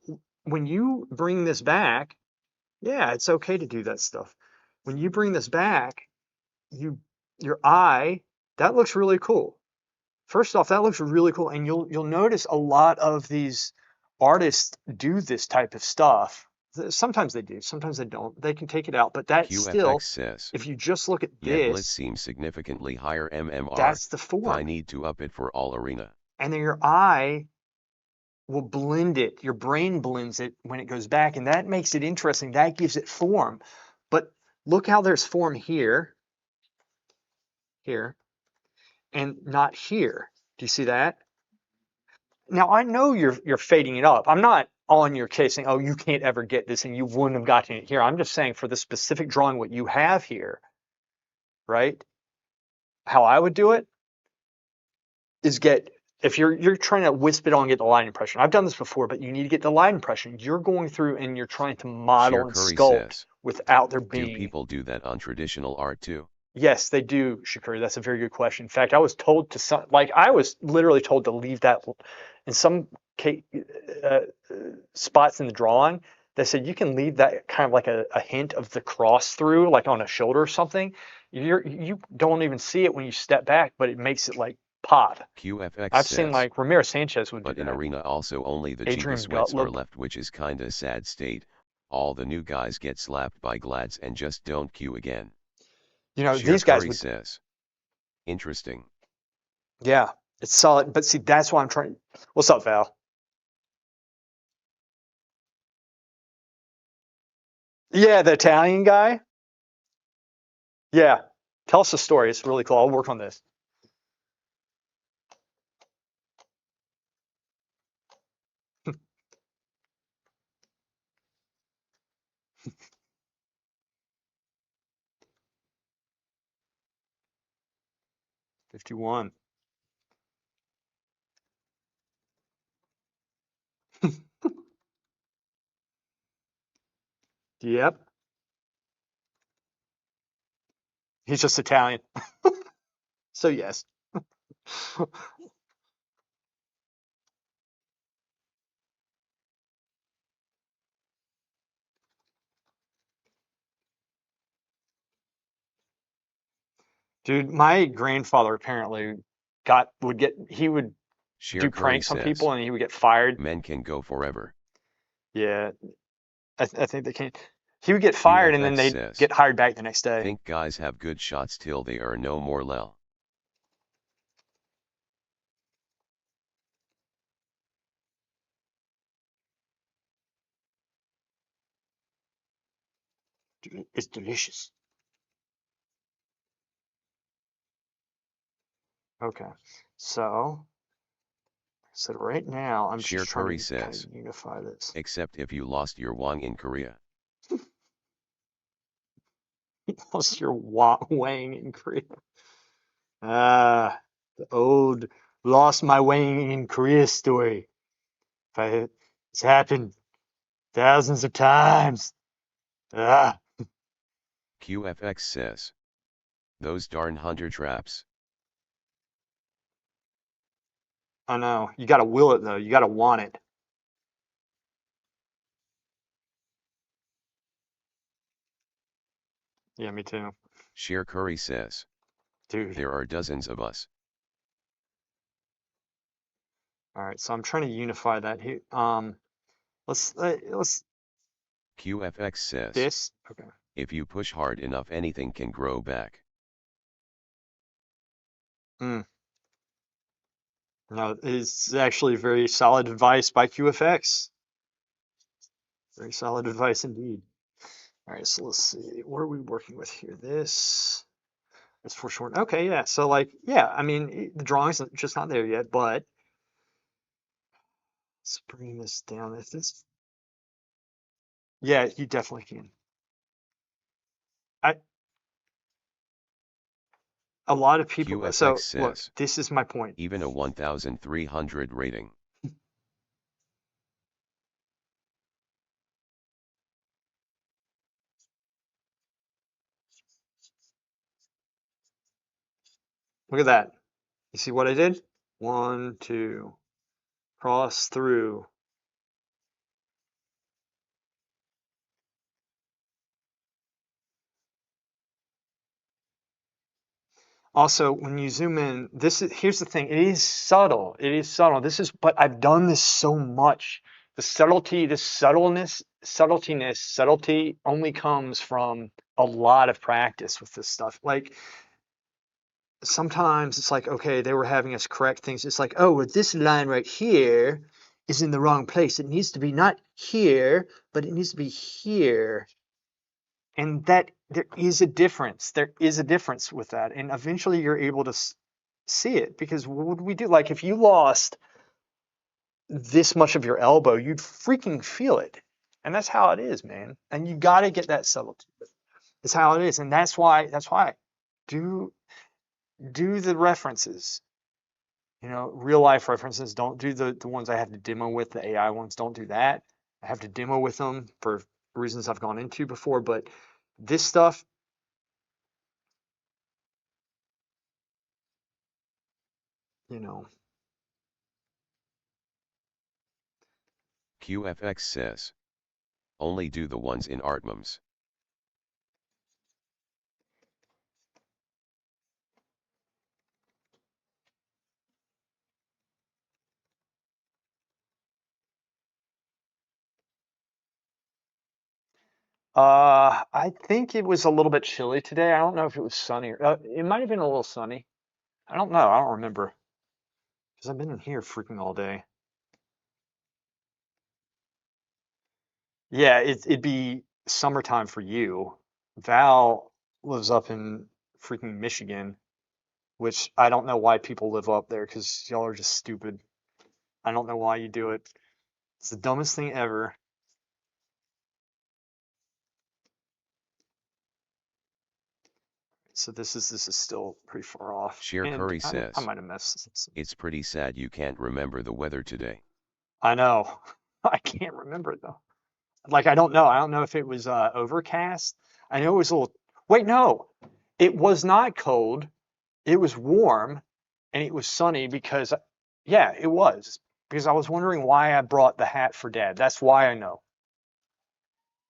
when you bring this back, yeah, it's okay to do that stuff. When you bring this back, your eye, that looks really cool. First off, that looks really cool, and you'll notice a lot of these artists do this type of stuff. Sometimes they do, sometimes they don't. They can take it out, but that QFX still, says, if you just look at yeah, Blitz this, seems significantly higher MMR. that's the I form. need to up it for all arena. And then your eye will blend it. Your brain blends it when it goes back, and that makes it interesting. That gives it form. But look how there's form here, and not here. Do you see that? Now I know you're fading it up. I'm not on your case saying, oh, you can't ever get this and you wouldn't have gotten it here. I'm just saying for the specific drawing, what you have here, right? How I would do it is if you're trying to wisp it on and get the line impression. I've done this before, but you need to get the line impression. You're going through and you're trying to model Sheer and Curry sculpt says, without there do being. people do that on traditional art too? Yes, they do, Shakuri. That's a very good question. In fact, I was told I was literally told to leave that in some uh, spots in the drawing. They said you can leave that kind of like a hint of the cross through, like on a shoulder or something. You don't even see it when you step back, but it makes it like pop. QFX I've seen says, like Ramirez Sanchez would do but in that. arena also only the Adrian cheapest wets are Gottlieb. left, which is kinda sad state. All the new guys get slapped by glads and just don't queue again. Sheer These guys Curry would. says, interesting. Yeah, it's solid. But see, that's why I'm trying. What's up, Val? Yeah, the Italian guy. Yeah, tell us the story. It's really cool. I'll work on this. '51. Yep, he's just Italian. So yes. Dude, my grandfather apparently he would Sheer do Curry pranks on says, people and he would get fired. men can go forever. Yeah, I think they can. He would get fired and then QFX they'd says, get hired back the next day. think guys have good shots till they are no more lel. Dude, it's delicious. Okay, so right now I'm Sheer just trying Curry to kind says, of unify this. except if you lost your wang in Korea. Plus your Wang in Korea. The old lost my Wang in Korea story. It's happened thousands of times. Ah, QFX says, those darn hunter traps. I know. You gotta will it though. You gotta want it. Yeah, me too. Sheer Curry says, Dude. there are dozens of us. All right, so I'm trying to unify that here. Let's QFX says, this. Okay. if you push hard enough anything can grow back. No, it's actually very solid advice by QFX. Very solid advice indeed. All right, so let's see. What are we working with here? This. It's foreshortened. Okay, yeah. So yeah. I mean, the drawing's just not there yet, but let's bring this down. If this. Yeah, you definitely can. I A lot of people. QFX So look, says, this is my point. even a 1300 rating. Look at that. You see what I did? One, two, cross through. Also, when you zoom in, here's the thing. It is subtle. It is subtle. But I've done this so much. The subtlety, subtlety only comes from a lot of practice with this stuff. Like sometimes it's like, okay, they were having us correct things. It's like, oh, well, this line right here is in the wrong place. It needs to be not here, but it needs to be here. And that there is a difference. There is a difference with that. And eventually you're able to see it because what would we do? Like if you lost this much of your elbow, you'd freaking feel it. And that's how it is, man. And you got to get that subtlety. It's how it is. And that's why do the references, real life references. Don't do the ones I have to demo with, the AI ones. Don't do that. I have to demo with them for reasons I've gone into before. But this stuff, you know, QFX says. Only do the ones in Artmums. I think it was a little bit chilly today. I don't know if it was sunny or it might have been a little sunny. I don't know. I don't remember because I've been in here freaking all day. Yeah, it'd be summertime for you. Val lives up in freaking Michigan, which I don't know why people live up there because y'all are just stupid. I don't know why you do it. It's the dumbest thing ever. So this is still pretty far off, Cher and Curry I says. might have missed some. It's pretty sad you can't remember the weather today. I know. I can't remember it though. Like I don't know. I don't know if it was overcast. I know it was a little. Wait, no. It was not cold. It was warm and it was sunny because, yeah, it was. Because I was wondering why I brought the hat for Dad. That's why I know.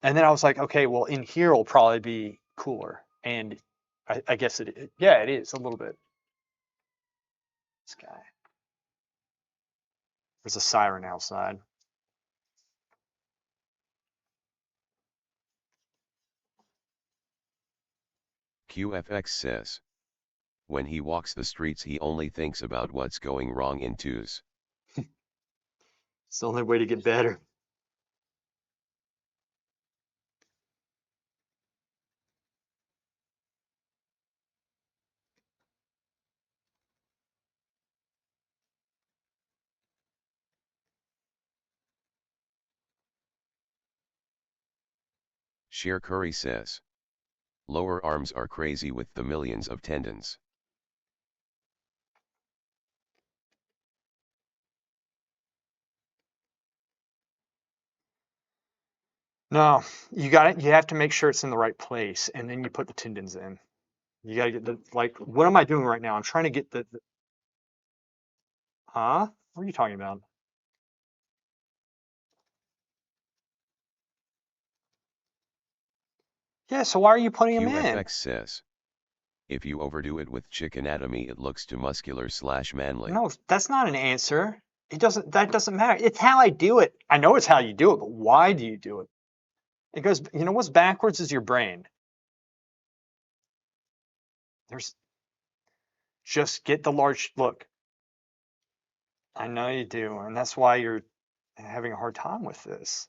And then I was like, okay, well, in here will probably be cooler. And I guess yeah, it is a little bit. This guy. There's a siren outside. QFX says. When he walks the streets he only thinks about what's going wrong in twos. It's the only way to get better. Cher Curry says. Lower arms are crazy with the millions of tendons. No, you got it. You have to make sure it's in the right place, and then you put the tendons in. You gotta get like, what am I doing right now? I'm trying to get huh? What are you talking about? Yeah, so why are you putting them in? QFX says. If you overdo it with chick anatomy it looks too muscular/manly. No, that's not an answer. That doesn't matter. It's how I do it. I know it's how you do it, but why do you do it? It goes, what's backwards is your brain. There's just get the large look. I know you do, and that's why you're having a hard time with this.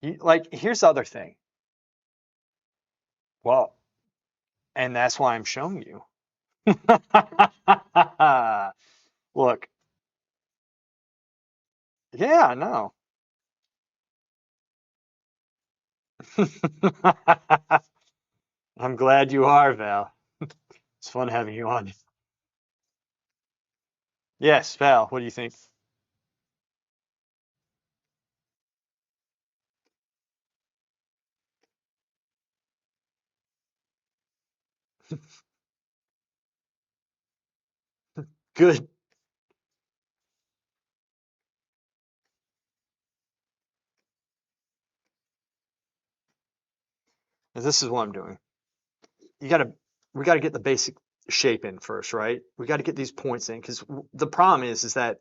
Here's the other thing. Well, and that's why I'm showing you. Look, yeah, I know. I'm glad you are, Val. It's fun having you on. Yes, Val, what do you think? Good. This is what I'm doing. We gotta get the basic shape in first, right? We got to get these points in because the problem is that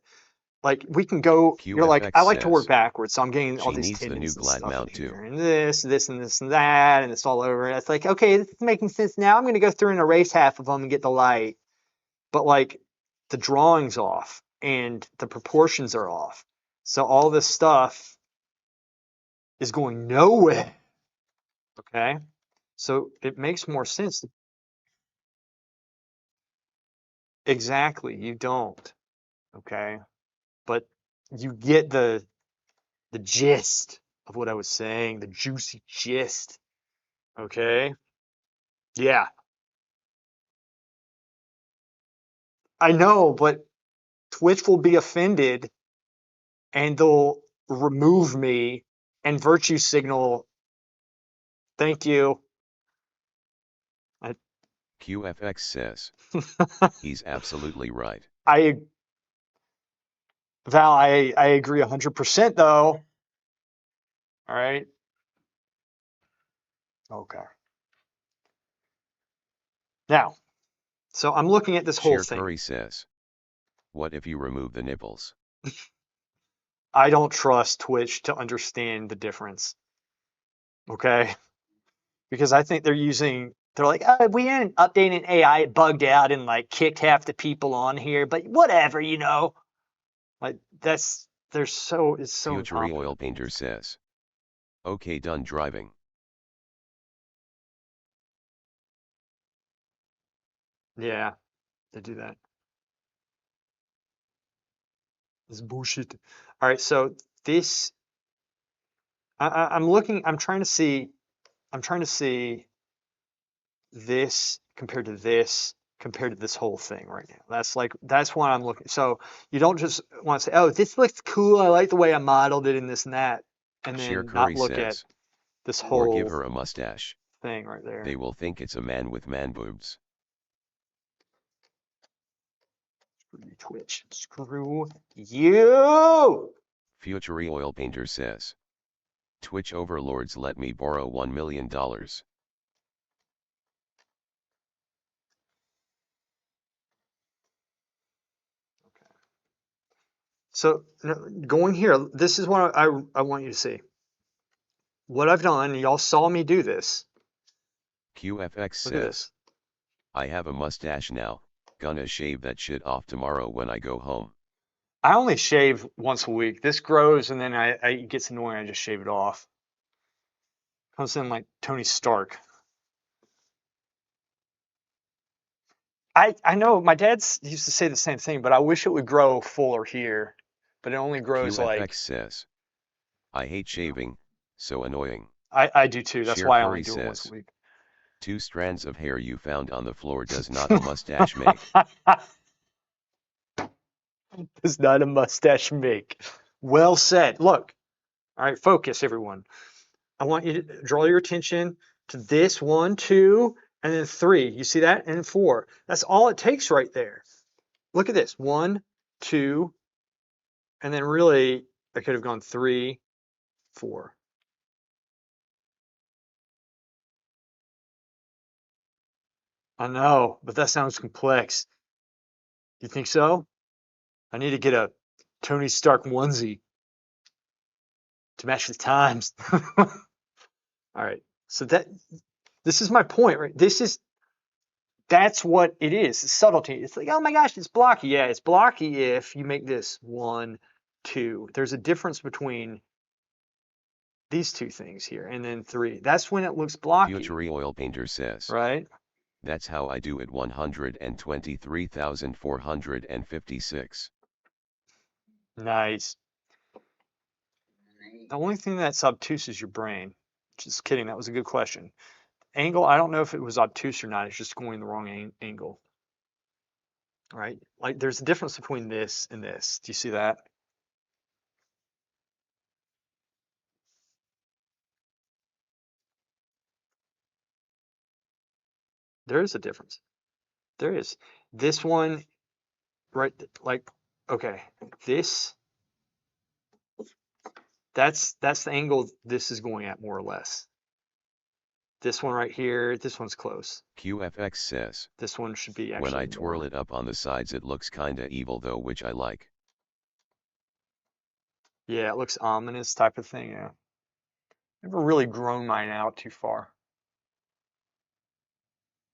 like we can go. You're like, QFX I like to work says. backwards, so I'm getting all She these needs the new tendons and glad stuff in mount too. here, and this, and that, and it's all over. And it's like, okay, this is making sense now. I'm gonna go through and erase half of them and get the light, but like the drawing's off and the proportions are off, so all this stuff is going nowhere. Okay, so it makes more sense. Exactly, you don't. Okay, but you get the gist of what I was saying, the juicy gist. Okay? Yeah, I know, but Twitch will be offended and they'll remove me and virtue signal. Thank you. I, QFX says, he's absolutely right. I Val, I agree 100% though. All right. Okay. Now, so I'm looking at this whole Sheer thing. Curry says, what if you remove the nipples? I don't trust Twitch to understand the difference. Okay? Because I think they're like, oh, we ain't updating AI, it bugged out and like kicked half the people on here, but whatever, you know. Like it's so Future incompetent. Oil Painter says, okay, done driving. Yeah, they do that. It's bullshit. All right, so this I'm trying to see this compared to this whole thing right now. That's what I'm looking. So you don't just want to say, oh, this looks cool. I like the way I modeled it and this and that, and Sheer then not Curry look at says, this or give whole her a mustache. thing right there. They will think it's a man with man boobs. Screw you, Twitch. Screw you. Future Oil Painter says, Twitch overlords let me borrow $1 million. So going here, this is what I want you to see. What I've done, y'all saw me do this. QFX Look at says, this. I have a mustache now, gonna shave that shit off tomorrow when I go home. I only shave once a week. This grows and then it gets annoying. I just shave it off. Comes in like Tony Stark. I know my dad's used to say the same thing, but I wish it would grow fuller here. But it only grows QFX like says, I hate shaving, so annoying. I do too. That's Sheer why I only Curry do it once a says, week. 2 strands of hair you found on the floor does not a mustache make. Does not a mustache make. Well said. Look. All right, focus, everyone. I want you to draw your attention to this 1, 2, and then 3. You see that? And 4. That's all it takes right there. Look at this. 1, 2, and then really I could have gone 3, 4. I know, but that sounds complex. You think so? I need to get a Tony Stark onesie to match the times. All right. So this is my point, right? That's what it is. It's subtlety. It's like, oh my gosh, it's blocky. Yeah, it's blocky if you make this 1, 2. There's a difference between these two things here and then 3. That's when it looks blocky, Future Oil Painter says, right? that's how I do it 123,456. Nice. The only thing that's obtuse is your brain. Just kidding. That was a good question. Angle, I don't know if it was obtuse or not. It's just going the wrong angle. Right? Like there's a difference between this and this. Do you see that? There is a difference. There is. This one, right? Like, okay, this, that's the angle this is going at more or less. This one right here, this one's close. QFX says, This one should be when I actually twirl more. it up on the sides it looks kinda evil though, which I like. Yeah, it looks ominous type of thing. Yeah. Never really grown mine out too far.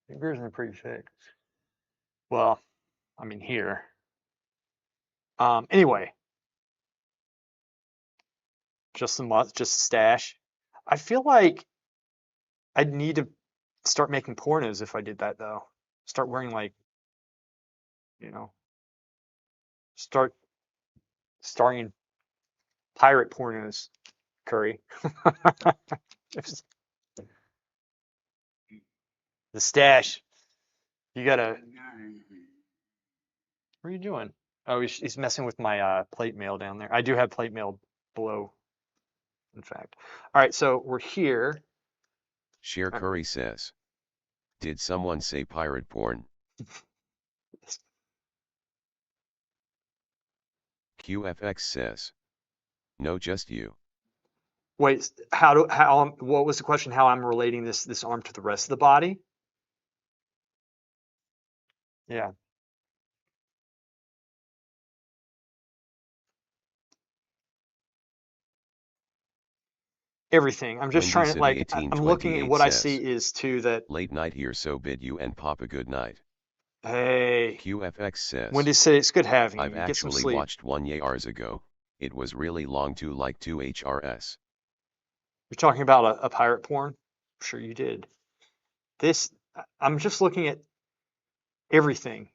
Fingers are pretty thick. Well, I mean here. Anyway, just stash. I feel like I'd need to start making pornos if I did that though. Start wearing like, you know, start starring in pirate pornos, Curry. The stash. You gotta. What are you doing? Oh, he's messing with my plate mail down there. I do have plate mail below, in fact. All right, so we're here. Share Curry says, did someone say pirate porn? QFX says, no, just you. Wait, what was the question? How I'm relating this arm to the rest of the body? Yeah. Everything. I'm just trying to, like, I'm looking at what I see is too that. Late night here, so bid you and Papa good night. Hey. QFX says, Wendy said it's good having you. I've Get some actually sleep. watched one hours ago. It was really long too, like 2 HRS. You're talking about a pirate porn? I'm sure you did. I'm just looking at everything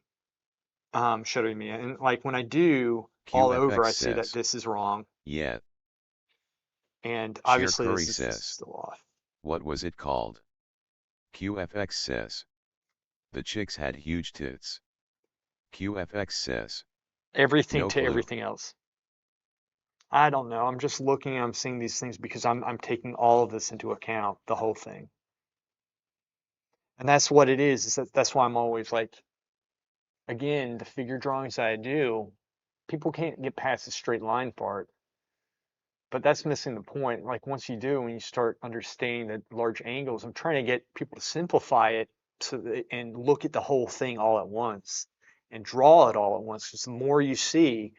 showing me. And like when I do all over, I see that this is wrong. Yeah. And obviously Curry this is still off. What was it called? QFX says, the chicks had huge tits. QFX says, everything no to clue. everything else. I don't know. I'm just looking, I'm seeing these things because I'm taking all of this into account, the whole thing. And that's what it is that's why I'm always like, again, the figure drawings I do, people can't get past the straight line part. But that's missing the point. Like once you do, when you start understanding the large angles, I'm trying to get people to simplify it and look at the whole thing all at once and draw it all at once. Because the more you see,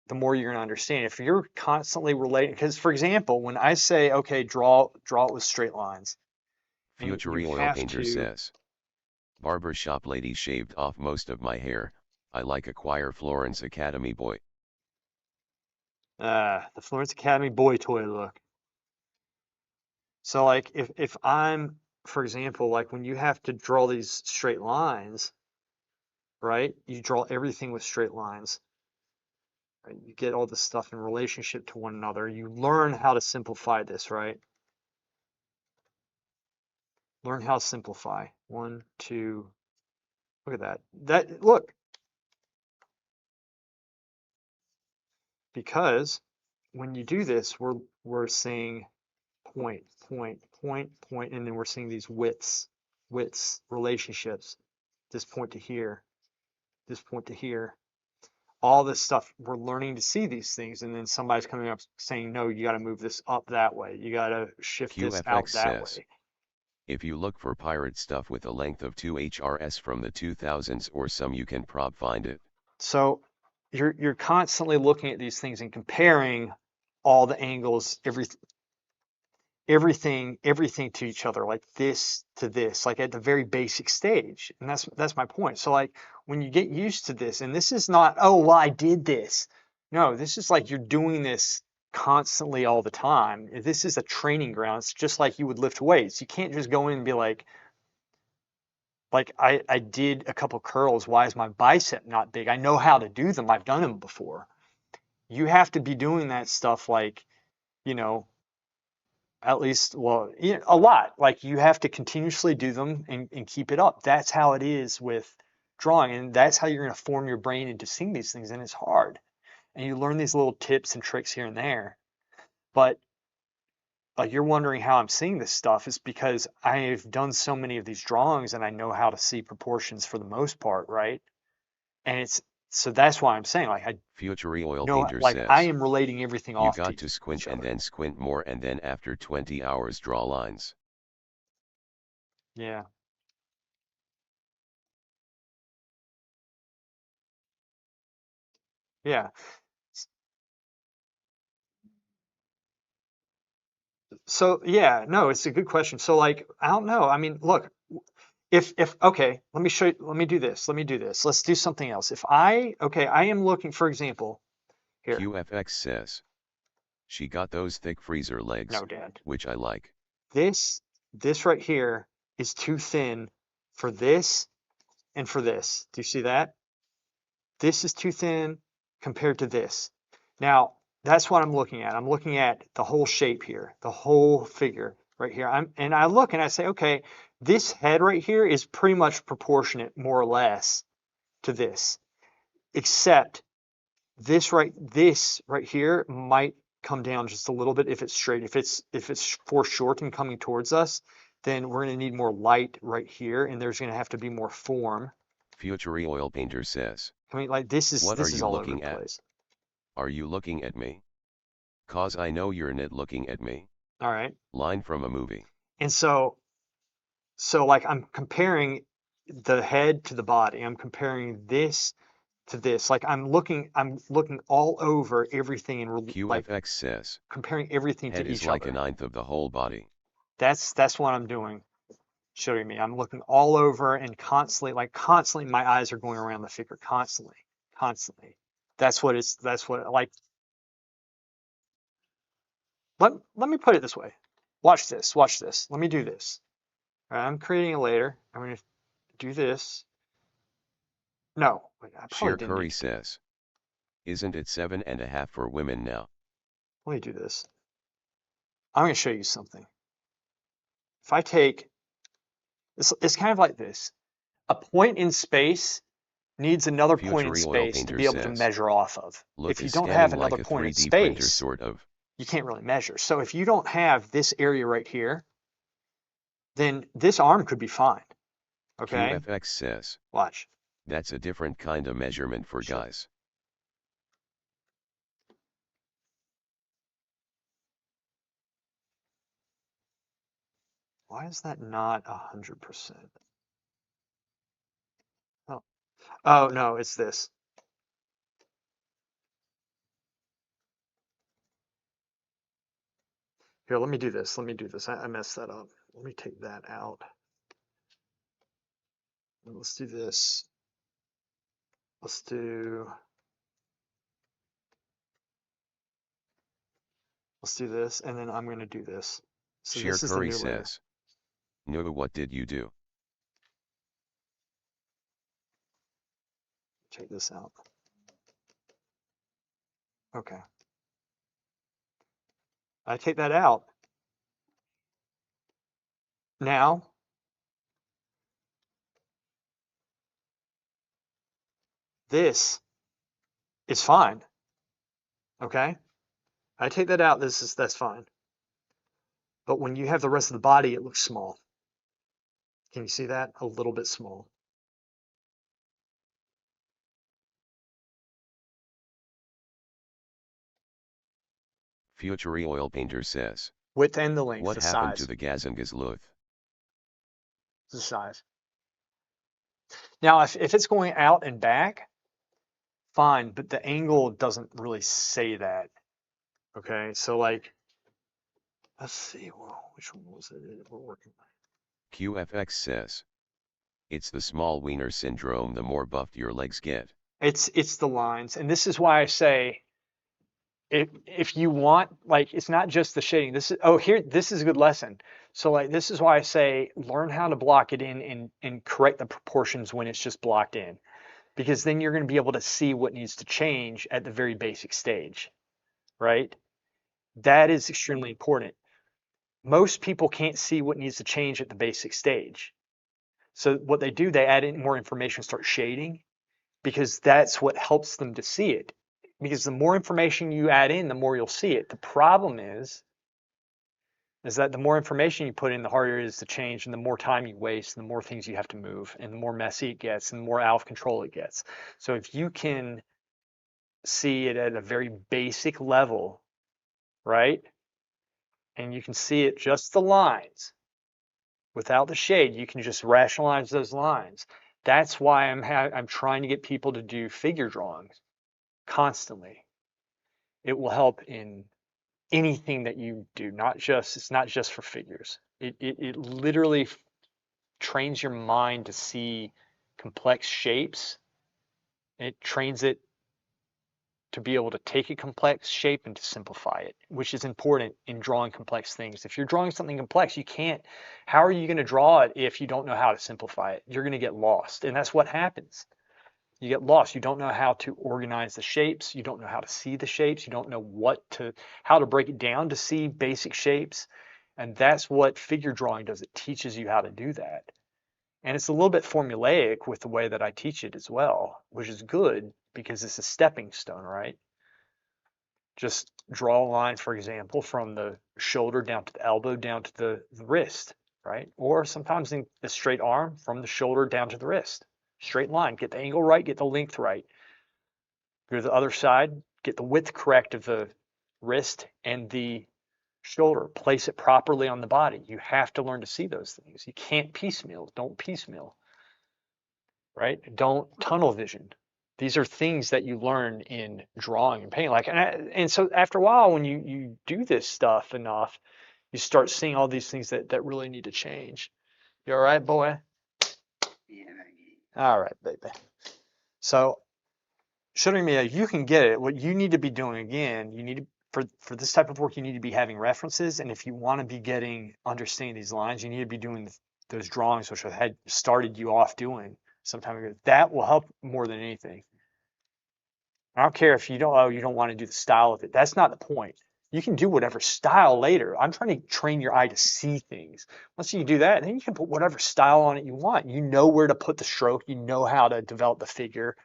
the more you're going to understand. If you're constantly relating, because for example, when I say, okay, draw it with straight lines. Future Oil Painter says, barbershop lady shaved off most of my hair. I like a choir Florence Academy boy. The Florence Academy boy toy look. So like if I'm, for example, like when you have to draw these straight lines, right? You draw everything with straight lines. Right? You get all this stuff in relationship to one another. You learn how to simplify this, right? Learn how to simplify. 1, 2. Look at that. Look. Because when you do this, we're seeing point, point, point, point, and then we're seeing these widths relationships. This point to here, this point to here. All this stuff, we're learning to see these things, and then somebody's coming up saying, no, you got to move this up that way. You got to shift this out that way. If you look for pirate stuff with a length of 2 HRS from the 2000s or some, you can prob find it. So you're constantly looking at these things and comparing all the angles, everything to each other, like this to this, like at the very basic stage. And that's my point. So like when you get used to this, and this is not, oh, well, I did this. No, this is like you're doing this constantly all the time. This is a training ground. It's just like you would lift weights. You can't just go in and be like I did a couple curls. Why is my bicep not big? I know how to do them. I've done them before. You have to be doing that stuff like, at least, well, a lot. Like you have to continuously do them and keep it up. That's how it is with drawing. And that's how you're going to form your brain into seeing these things. And it's hard. And you learn these little tips and tricks here and there. But like you're wondering how I'm seeing this stuff is because I've done so many of these drawings and I know how to see proportions for the most part, right? And so that's why I'm saying like Future Oil Painter says, I am relating everything off. You got to squint and then squint more, and then after 20 hours draw lines. Yeah. Yeah. So yeah, no, it's a good question. So like, I don't know. I mean, look, if okay, let me show you, let me do this. Let's do something else. I am looking, for example, here. QFX says, she got those thick freezer legs, no, Dad, which I like. This right here is too thin for this and for this. Do you see that? This is too thin compared to this. Now, That's what I'm looking at. I'm looking at the whole shape here, the whole figure right here. And I look and I say, okay, this head right here is pretty much proportionate, more or less, to this, except this right here might come down just a little bit if it's straight. If it's foreshort and coming towards us, then we're going to need more light right here, and there's going to have to be more form. Future Oil Painter says, I mean, like this what are is you all over the looking at? place. Are you looking at me? 'Cause I know you're not looking at me. All right. Line from a movie. And so like I'm comparing the head to the body. I'm comparing this to this. Like I'm looking all over everything and like QFX says, comparing everything to head is each like other. a ninth of the whole body. That's what I'm doing. Showing me. I'm looking all over and constantly my eyes are going around the figure constantly. That's what like let me put it this way. Watch this. Let me do this. All right, I'm creating it later. I'm going to do this. No, wait, I probably Sheer didn't Curry need to. says, isn't it 7.5 for women now? Let me do this. I'm going to show you something. If I take this, it's kind of like this. A point in space needs another point in Future Oil space to Painter be able to says, measure off of. look If you is don't have scanning another like a point in 3D printer space, sort of. you can't really measure. So if you don't have this area right here, then this arm could be fine. Okay? QFX says, Watch. that's a different kind of measurement for Sure. guys. Why is that not 100%? Oh. Oh, no, it's this. Here, let me do this. I messed that up. Let me take that out. Let's do this. Let's do this, and then I'm going to do this. So Sheer this is the Curry new layer. says, no, what did you do? Check this out. Okay. I take that out. Now, this is fine. Okay? I take that out. That's fine. But when you have the rest of the body, it looks small. Can you see that? A little bit small. Future Oil Painter says, Width and the length, what the happened size. to the Gazangasluth? The size. Now, if it's going out and back, fine, but the angle doesn't really say that. Okay, so like, let's see, well, which one was it we're working on? QFX says, it's the small wiener syndrome. The more buffed your legs get. It's the lines, and this is why I say, if you want, like, it's not just the shading. This is a good lesson. So like, this is why I say, learn how to block it in and correct the proportions when it's just blocked in, because then you're going to be able to see what needs to change at the very basic stage, right? That is extremely important. Most people can't see what needs to change at the basic stage. So what they do, they add in more information, start shading, because that's what helps them to see it. Because the more information you add in, the more you'll see it. The problem is that the more information you put in, the harder it is to change, and the more time you waste, and the more things you have to move, and the more messy it gets, and the more out of control it gets. So if you can see it at a very basic level, right? And you can see it just the lines without the shade, you can just rationalize those lines. That's why I'm trying to get people to do figure drawings constantly. It will help in anything that you do, it's not just for figures. It literally trains your mind to see complex shapes. It trains it to be able to take a complex shape and to simplify it, which is important in drawing complex things. If you're drawing something complex, how are you going to draw it if you don't know how to simplify it? You're going to get lost, and that's what happens. You get lost. You don't know how to organize the shapes. You don't know how to see the shapes. You don't know how to break it down to see basic shapes. And that's what figure drawing does. It teaches you how to do that. And it's a little bit formulaic with the way that I teach it as well, which is good because it's a stepping stone, right? Just draw a line, for example, from the shoulder down to the elbow, down to the wrist, right? Or sometimes in the straight arm from the shoulder down to the wrist. Straight line, get the angle right, get the length right. Go to the other side, get the width correct of the wrist and the shoulder. Place it properly on the body. You have to learn to see those things. You can't piecemeal. Don't piecemeal, right? Don't tunnel vision. These are things that you learn in drawing and painting. And so after a while, when you do this stuff enough, you start seeing all these things that really need to change. You all right, boy? All right, baby. So showing me you can get it. What you need to be doing again, you need to, for this type of work, you need to be having references. And if you want to be understanding these lines, you need to be doing those drawings, which I had started you off doing some time ago. That will help more than anything. I don't care if you don't want to do the style of it. That's not the point. You can do whatever style later. I'm trying to train your eye to see things. Once you do that, then you can put whatever style on it you want. You know where to put the stroke. You know how to develop the figure,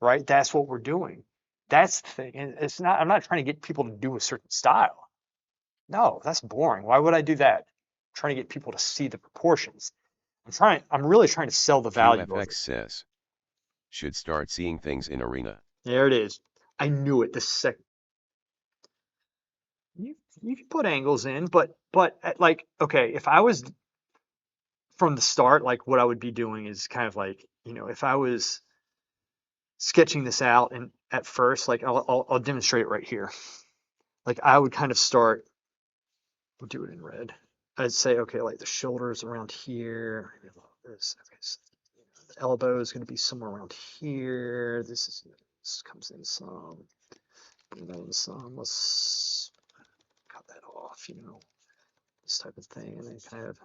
right? That's what we're doing. That's the thing. And I'm not trying to get people to do a certain style. No, that's boring. Why would I do that? I'm trying to get people to see the proportions. I'm really trying to sell the value of it. QFX says, should start seeing things in arena. There it is. I knew it the second. You can put angles in, but like, okay, if I was from the start, like what I would be doing is kind of like, if I was sketching this out and at first, like I'll demonstrate it right here. Like I would kind of start, we'll do it in red. I'd say, okay, like the shoulders around here. This, okay, so, the elbow is going to be somewhere around here. This comes in some, bring that in some. Let's cut that off, this type of thing, and then kind of,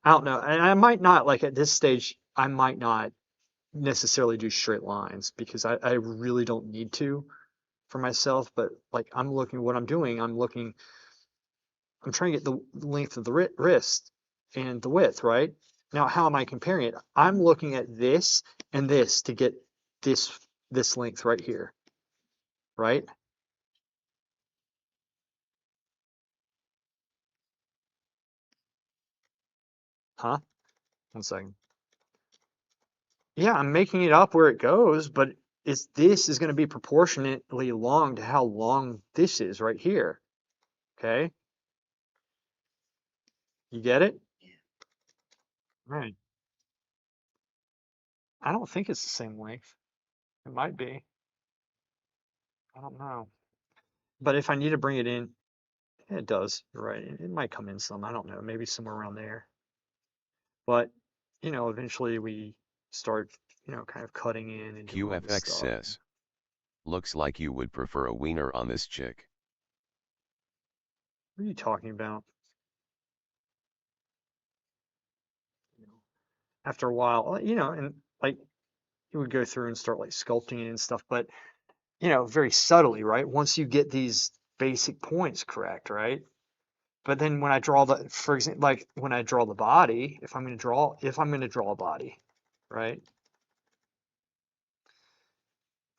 I don't know. And I might not, like at this stage, I might not necessarily do straight lines because I really don't need to for myself. But like I'm looking, what I'm doing, I'm trying to get the length of the wrist and the width, right? Now, how am I comparing it? I'm looking at this and this to get this length right here, right? Huh? 1 second. Yeah, I'm making it up where it goes, but this is going to be proportionately long to how long this is right here. Okay? You get it? Right. I don't think it's the same length. It might be. I don't know. But if I need to bring it in, it does. You're right. It might come in some. I don't know. Maybe somewhere around there. But, eventually we start, kind of cutting in and doing all this QFX stuff. says, looks like you would prefer a wiener on this chick. What are you talking about? After a while, and like you would go through and start like sculpting it and stuff, but very subtly, right? Once you get these basic points correct, right? But then when I draw for example, like when I draw the body, if I'm going to draw a body, right?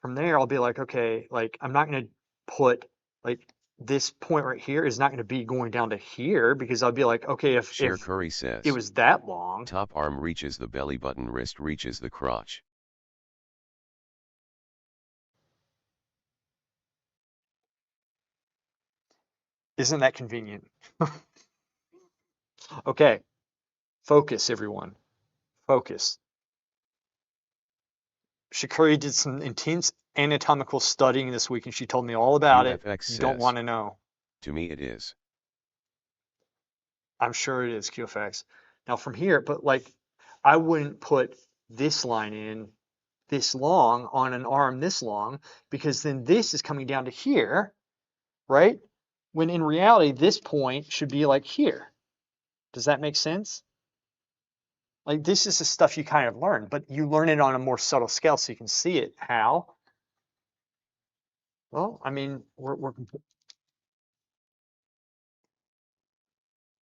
From there, I'll be like, okay, like I'm not going to put like this point right here is not going to be going down to here because I'll be like, okay, if Curry says, it was that long, top arm reaches the belly button, wrist reaches the crotch. isn't that convenient? Okay, focus, everyone. Focus. Shikari did some intense anatomical studying this week, and she told me all about it. You don't want to know. To me, it is. I'm sure it is, QFX. Now from here, but like, I wouldn't put this line in this long on an arm this long because then this is coming down to here, right? When in reality, this point should be like here. Does that make sense? Like this is the stuff you kind of learn, but you learn it on a more subtle scale so you can see it. How? Well, I mean,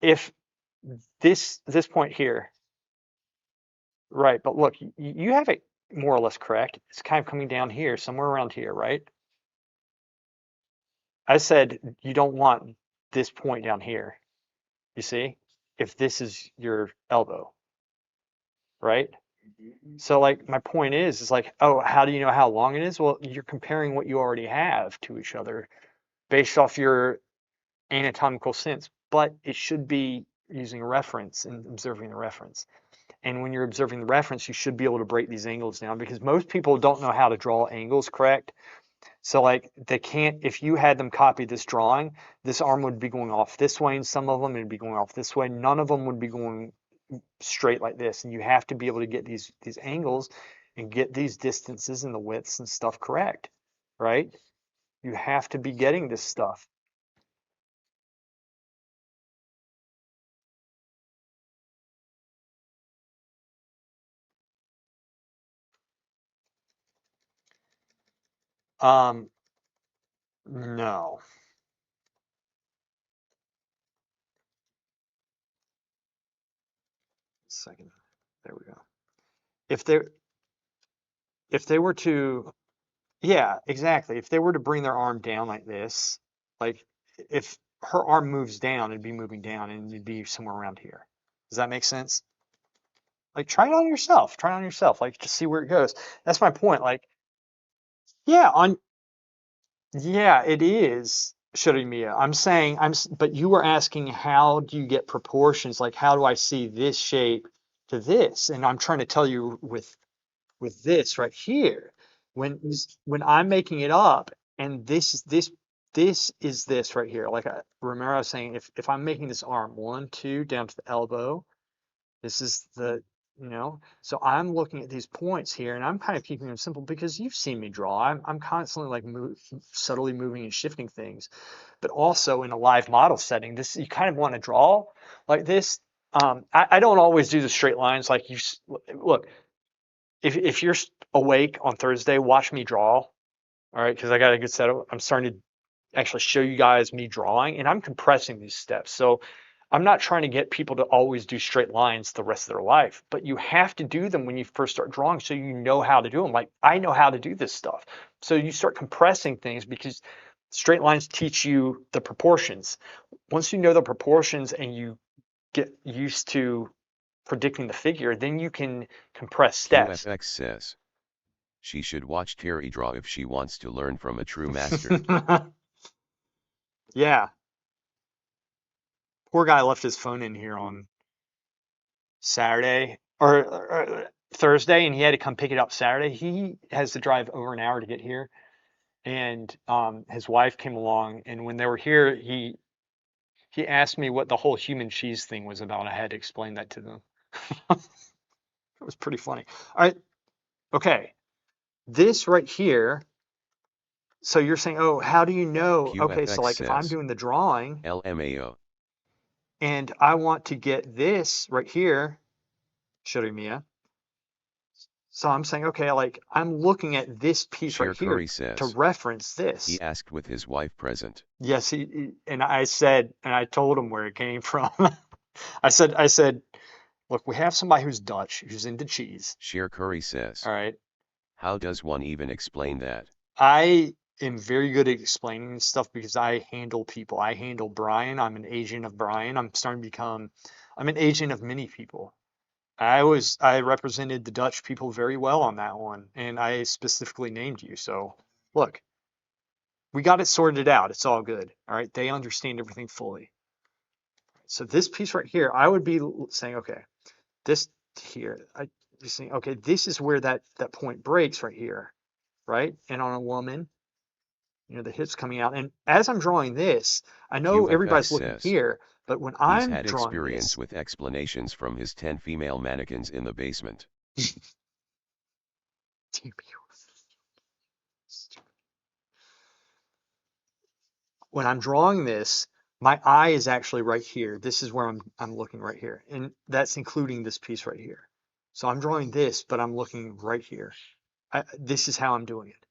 if this point here, right? But look, you have it more or less correct. It's kind of coming down here, somewhere around here, right? I said you don't want this point down here. You see, if this is your elbow, right? So like my point is like, oh, how do you know how long it is? Well, you're comparing what you already have to each other based off your anatomical sense, but it should be using a reference and observing the reference. And when you're observing the reference, you should be able to break these angles down because most people don't know how to draw angles correct. So like they can't, if you had them copy this drawing, this arm would be going off this way and some of them would be going off this way. None of them would be going straight like this. And you have to be able to get these angles and get these distances and the widths and stuff correct, right? You have to be getting this stuff. Um, no. Second. There we go. If they if they were to, yeah, exactly. If they were to bring their arm down like this, like if her arm moves down, it'd be moving down and it'd be somewhere around here. Does that make sense? Like try it on yourself. Try it on yourself. Like just see where it goes. That's my point. Like, yeah, yeah, it is Shirimiya. I'm saying but you were asking how do you get proportions? Like how do I see this shape to this? And I'm trying to tell you with this right here. When I'm making it up, and this is this right here. Like remember I was saying, if I'm making this arm one, two down to the elbow, this is the so I'm looking at these points here, and I'm kind of keeping them simple because you've seen me draw. I'm constantly like subtly moving and shifting things, but also in a live model setting, this you kind of want to draw like this. I don't always do the straight lines like you look if you're awake on Thursday, watch me draw. All right, because I got a good setup. I'm starting to actually show you guys me drawing, and I'm compressing these steps. So I'm not trying to get people to always do straight lines the rest of their life, but you have to do them when you first start drawing so you know how to do them. Like I know how to do this stuff. So you start compressing things because straight lines teach you the proportions. Once you know the proportions and you get used to predicting the figure, then you can compress steps. QFX says, she should watch Terry draw if she wants to learn from a true master. Yeah. Poor guy left his phone in here on Saturday or Thursday, and he had to come pick it up Saturday. He has to drive over an hour to get here, and his wife came along, and when they were here, he asked me what the whole human cheese thing was about. I had to explain that to them. It was pretty funny. All right, okay. This right here. So you're saying, oh, how do you know? Okay, so QFX like if I'm says, doing the drawing LMAO. and I want to get this right here, Shirimiya. So I'm saying, okay, like I'm looking at this piece right Share here Curry to says, reference this. he asked with his wife present. Yes, and I said, and I told him where it came from. I said, look, we have somebody who's Dutch, who's into cheese. Share Curry says, All right. how does one even explain that? I am very good at explaining this stuff because I handle people. I handle Brian. I'm an agent of Brian. I'm an agent of many people. I represented the Dutch people very well on that one, and I specifically named you. So look, we got it sorted out. It's all good. All right. They understand everything fully. So this piece right here, I would be saying, okay, this here, I just saying, okay, this is where that point breaks right here, right? And on a woman, the hips coming out. And as I'm drawing this, I know QFX everybody's looking says, here, but when he's I'm had drawing experience this, with explanations from his 10 female mannequins in the basement. when I'm drawing this, my eye is actually right here. This is where I'm looking right here. And that's including this piece right here. So I'm drawing this, but I'm looking right here. This is how I'm doing it.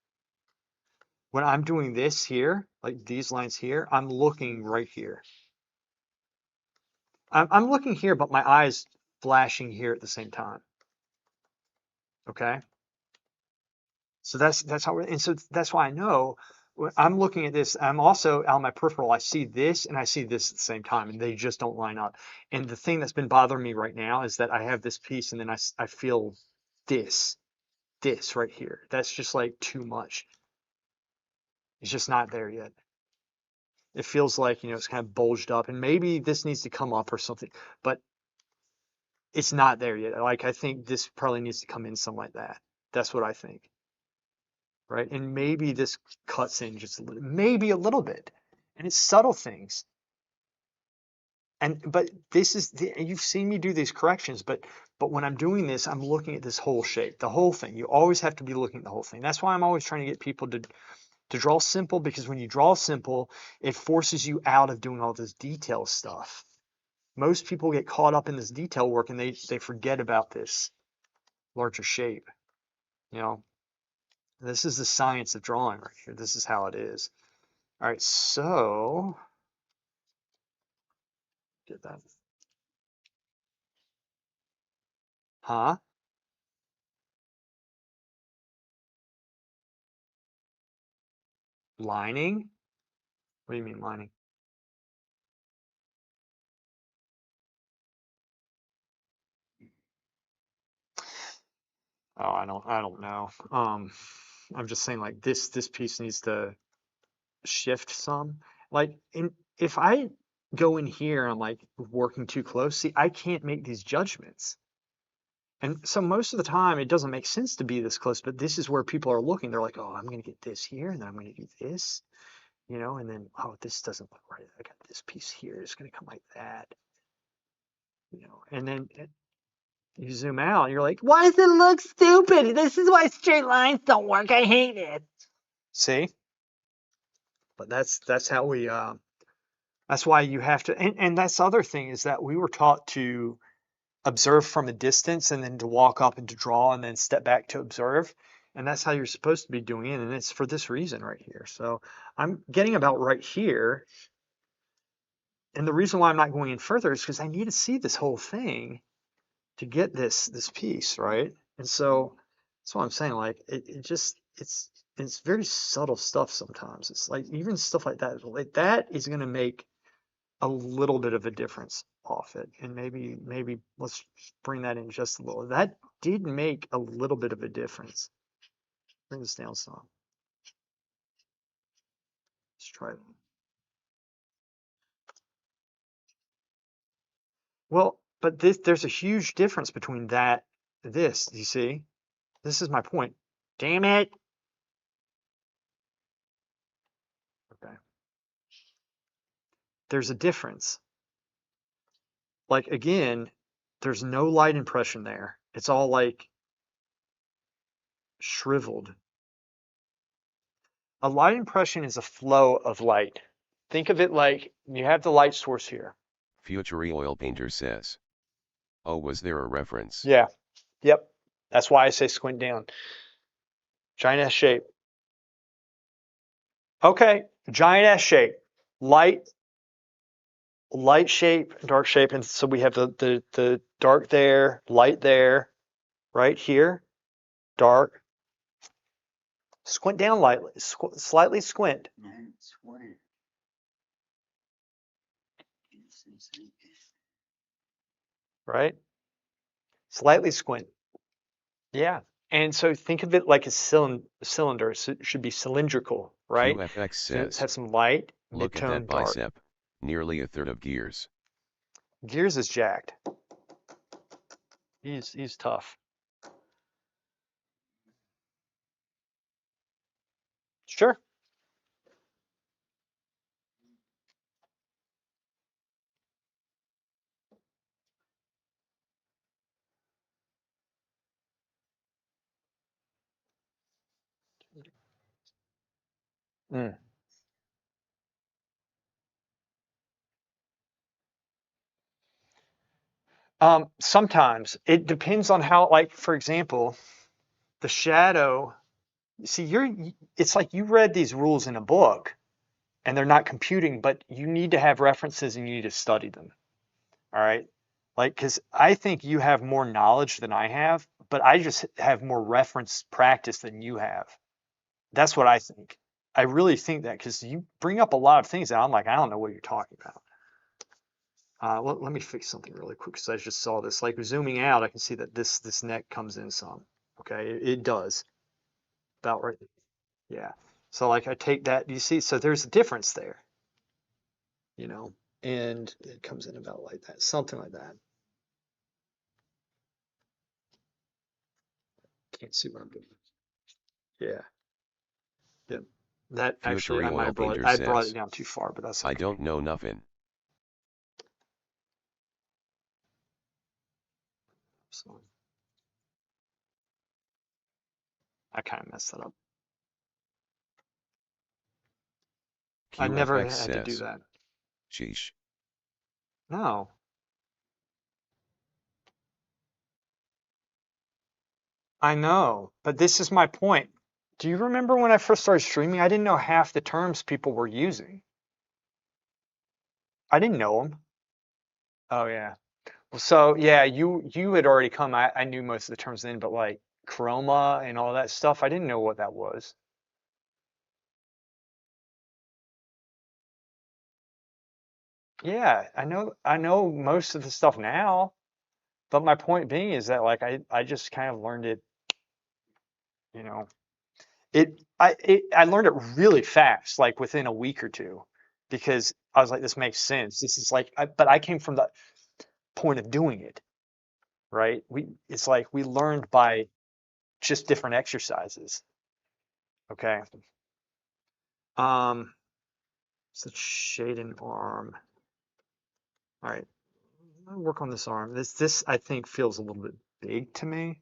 When I'm doing this here, like these lines here, I'm looking right here. I'm looking here, but my eyes flashing here at the same time. Okay. So that's how, and so that's why I know when I'm looking at this, I'm also out of my peripheral, I see this and I see this at the same time, and they just don't line up. And the thing that's been bothering me right now is that I have this piece and then I feel this, this right here. That's just like too much. It's just not there yet. It feels like, it's kind of bulged up and maybe this needs to come up or something, but it's not there yet. Like, I think this probably needs to come in something like that. That's what I think. Right? And maybe this cuts in just maybe a little bit. And it's subtle things. But this is you've seen me do these corrections, but when I'm doing this, I'm looking at this whole shape, the whole thing. You always have to be looking at the whole thing. That's why I'm always trying to get people to draw simple, because when you draw simple, it forces you out of doing all this detail stuff. Most people get caught up in this detail work and they forget about this larger shape. This is the science of drawing right here. This is how it is. All right, so get that. Huh? Lining? What do you mean lining? Oh, I don't know. I'm just saying like this piece needs to shift some. Like if I go in here, I'm like working too close. See, I can't make these judgments. And so most of the time it doesn't make sense to be this close, but this is where people are looking. They're like, oh, I'm going to get this here, and then I'm going to do this, and then, oh, this doesn't look right. I got this piece here. It's going to come like that, and then you zoom out and you're like, why does it look stupid? This is why straight lines don't work. I hate it. See? But that's how we, that's why you have to, and that's the other thing is that we were taught to observe from a distance and then to walk up and to draw and then step back to observe. And that's how you're supposed to be doing it. And it's for this reason right here. So I'm getting about right here. And the reason why I'm not going in further is because I need to see this whole thing to get this piece, right? And so that's what I'm saying. Like it's very subtle stuff sometimes. It's like even stuff like that is going to make a little bit of a difference off it. And maybe let's bring that in just a little. That did make a little bit of a difference. Bring this down some. Let's try that. Well, but there's a huge difference between this, you see? This is my point. Damn it. Okay. There's a difference. Like again, there's no light impression there. It's all like shriveled. A light impression is a flow of light. Think of it like you have the light source here. Future oil painter says. Oh, was there a reference? Yeah. Yep. That's why I say squint down. Giant S shape. Okay. Giant S shape. Light shape, dark shape. And so we have the dark there, light there, right here, dark. Squint down lightly, slightly squint. Right? Slightly squint. Yeah. And so think of it like a cylinder. So it should be cylindrical, right? QFX So let's says. have some light, Look at that mid-tone, dark. bicep. Nearly a third of gears. Gears is jacked. He's tough. Sure. Mm. Sometimes it depends on how, like, for example, the shadow, see, it's like you read these rules in a book and they're not computing, but you need to have references and you need to study them. All right. Like, because I think you have more knowledge than I have, but I just have more reference practice than you have. That's what I think. I really think that because you bring up a lot of things that I'm like, I don't know what you're talking about. Let me fix something really quick because I just saw this. Like zooming out, I can see that this neck comes in some. Okay, it does about right. Yeah. So like I take that, you see, so there's a difference there, you know, and it comes in about like that, something like that. Can't see what I'm doing. Yeah. Yeah. That actually, Futury Oil Painter I brought it says, down too far, but that's I okay. don't know nothing. So I kind of messed that up. I never QFX had to do says, that. sheesh. No, I know, but this is my point. Do you remember when I first started streaming? I didn't know half the terms people were using. I didn't know them. Oh yeah. Well, so yeah, you had already come. I knew most of the terms then, but like chroma and all that stuff, I didn't know what that was. Yeah, I know most of the stuff now, but my point being is that like I just kind of learned it, you know. I learned it really fast, like within a week or two, because I was like, this makes sense. This is like, but I came from the point of doing it, right? It's like we learned by just different exercises. Okay. Um, so shade and arm. All right, I'll work on this arm. This I think feels a little bit big to me.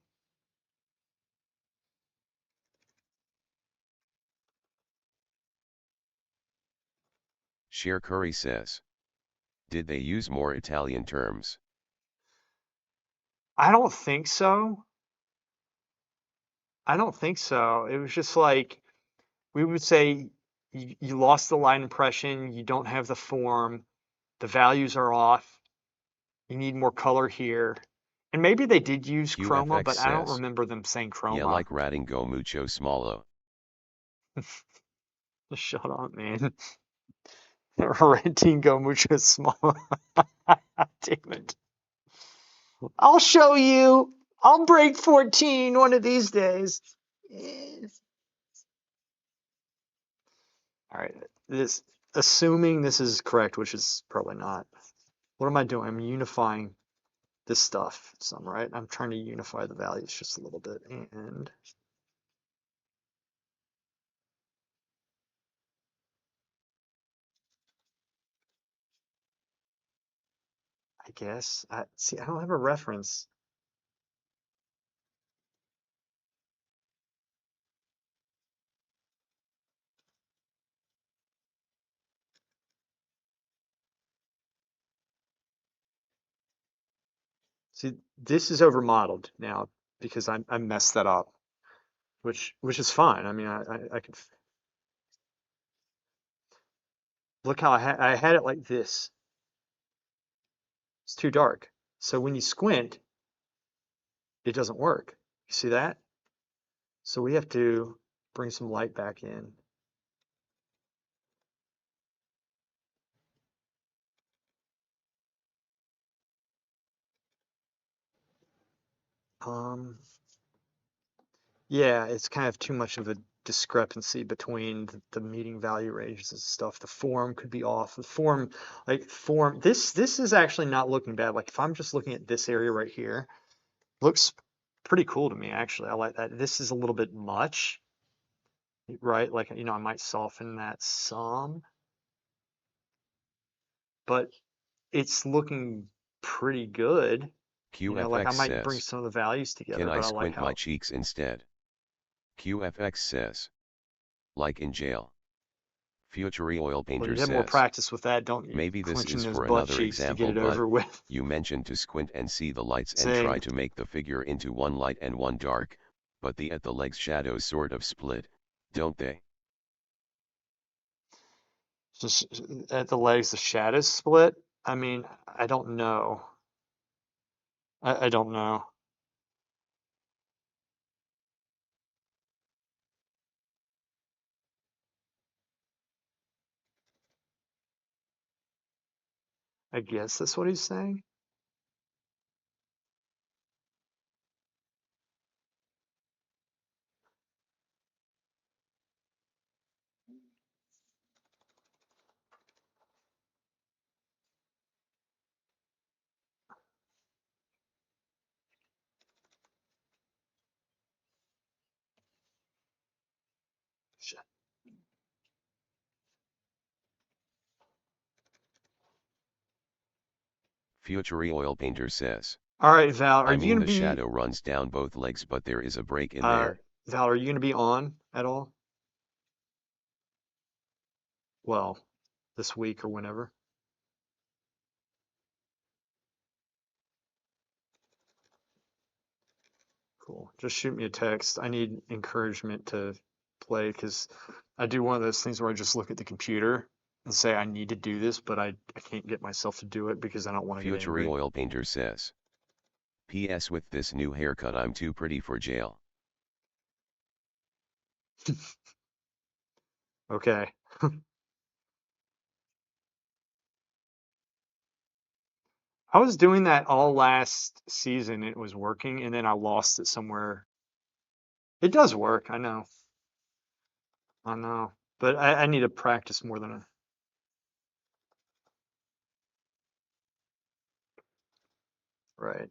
Sheer Curry says, did they use more Italian terms? I don't think so. I don't think so. It was just like we would say you lost the line impression, you don't have the form, the values are off, you need more color here. And maybe they did use chroma, QFX but I don't says, remember them saying yeah, chroma. like ratting go mucho smallo. Shut up, man. Rentingo mucho small. Damn it. I'll show you. I'll break 14 one of these days. Yes. All right. This, assuming this is correct, which is probably not. What am I doing? I'm unifying this stuff some, right? I'm trying to unify the values just a little bit. And I guess, see, I don't have a reference. See, this is overmodeled now because I messed that up, which is fine. I mean, I can look how I had it like this. It's too dark. So when you squint, it doesn't work. You see that? So we have to bring some light back in. Um, yeah, it's kind of too much of a discrepancy between the meeting value ranges and stuff. The form could be off. The form, like form, this is actually not looking bad. Like if I'm just looking at this area right here, looks pretty cool to me actually. I like that. This is a little bit much, right? Like, you know, I might soften that some, but it's looking pretty good. You know, like I QFX might bring says, some of the values can together, I but I like squint my how, cheeks instead? QFX says, like in jail. Future Oil Well, Painter you have more says, practice with that, don't you? maybe this Clenching is those for butt another cheeks to get example, it but over with. you mentioned to squint and see the lights and Saying, try to make the figure into one light and one dark, but the at the legs shadows sort of split, don't they? just at the legs, the shadows split. I mean, I don't know. I don't know. I guess that's what he's saying. Shit. Future Oil Painter says, All right, Val, are I you mean gonna the be shadow runs down both legs but there is a break in there. Val, are you gonna be on at all? Well, this week or whenever. Cool. Just shoot me a text. I need encouragement to play because I do one of those things where I just look at the computer and say I need to do this, but I can't get myself to do it because I don't want to get Future angry. Oil Painter says, P.S. With this new haircut I'm too pretty for jail. Okay. I was doing that all last season. It was working, and then I lost it somewhere. It does work. I know. I know. But I need to practice more than a. Right.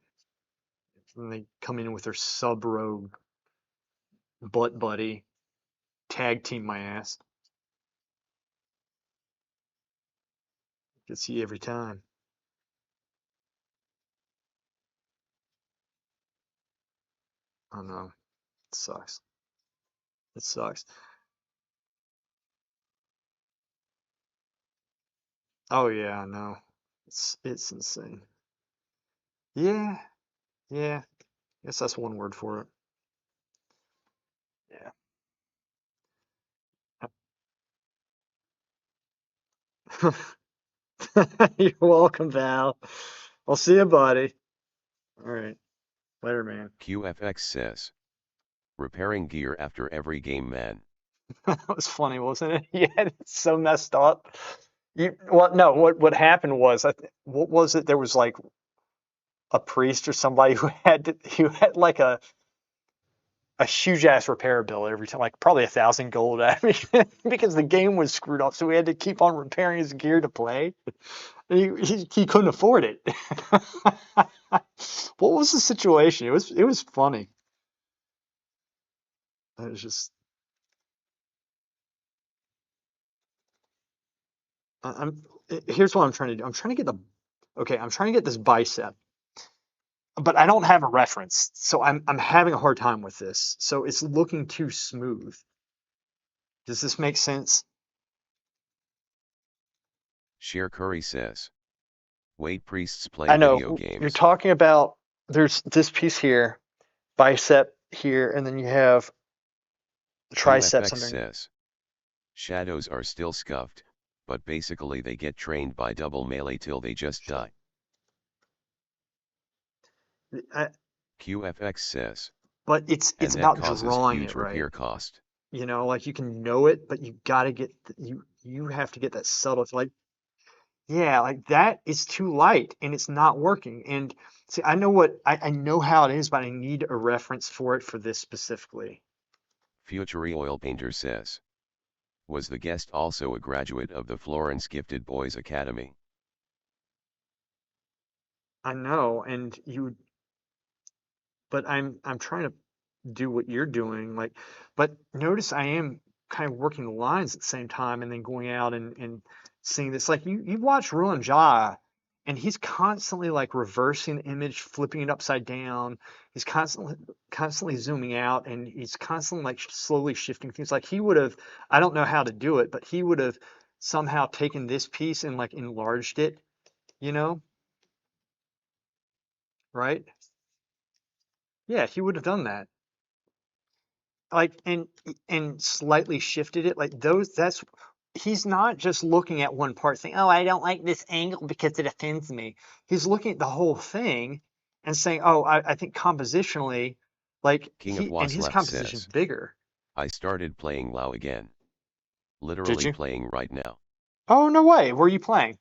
And they come in with their sub rogue butt buddy, tag team my ass. Get see every time. I know. It sucks. It sucks. Oh yeah, I know. It's insane. Yeah, yeah. Guess that's one word for it. Yeah. You're welcome, Val. I'll see you, buddy. All right. Later, man. QFX says, repairing gear after every game, man. That was funny, wasn't it? Yeah, it's so messed up. Well, no, what happened was, what was it? There was like a priest or somebody who had like a huge ass repair bill every time, like probably 1,000 gold at me because the game was screwed up. So we had to keep on repairing his gear to play. He couldn't afford it. What was the situation? It was funny. It was just I'm here's what I'm trying to do. I'm trying to get this bicep, but I don't have a reference. So I'm having a hard time with this. So it's looking too smooth. Does this make sense? Sheer Curry says, wait, priests play I video know you're games. talking about there's this piece here, bicep here, and then you have the triceps QFX underneath. says, shadows are still scuffed, but basically they get trained by double melee till they just die. I, QFX says, but it's and that about causes drawing huge it right. repair cost. Like you can know it, but you got to get you have to get that subtle. It's like yeah, like that is too light and it's not working. And see, I know how it is, but I need a reference for it for this specifically. Future Oil Painter says, was the guest also a graduate of the Florence Gifted Boys Academy? I know, but I'm trying to do what you're doing, like, but notice I am kind of working the lines at the same time and then going out and seeing this. Like you watch Ruin Ja, and he's constantly like reversing the image, flipping it upside down. He's constantly zooming out, and he's constantly like slowly shifting things. Like he would have, I don't know how to do it, but he would have somehow taken this piece and like enlarged it, you know, right? Yeah, he would have done that. Like and slightly shifted it. Like those that's he's not just looking at one part saying, "Oh, I don't like this angle because it offends me." He's looking at the whole thing and saying, "Oh, I think compositionally, like King of and his Wasleft composition's says, bigger." I started playing WoW again. Did Literally you? playing right now. Oh, no way. Where are you playing?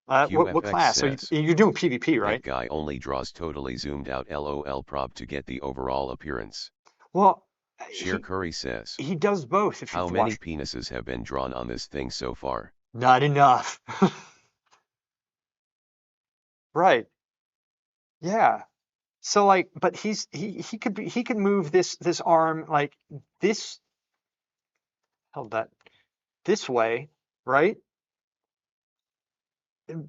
What QFX class? says, You're doing PvP, that right? guy only draws totally zoomed out LOL prop to get the overall appearance. Well, Sheer he Curry says, he does both if how you've many watched. penises have been drawn on this thing so far? Not enough. Right. Yeah. So like, but he could move this arm like this, held that this way, right?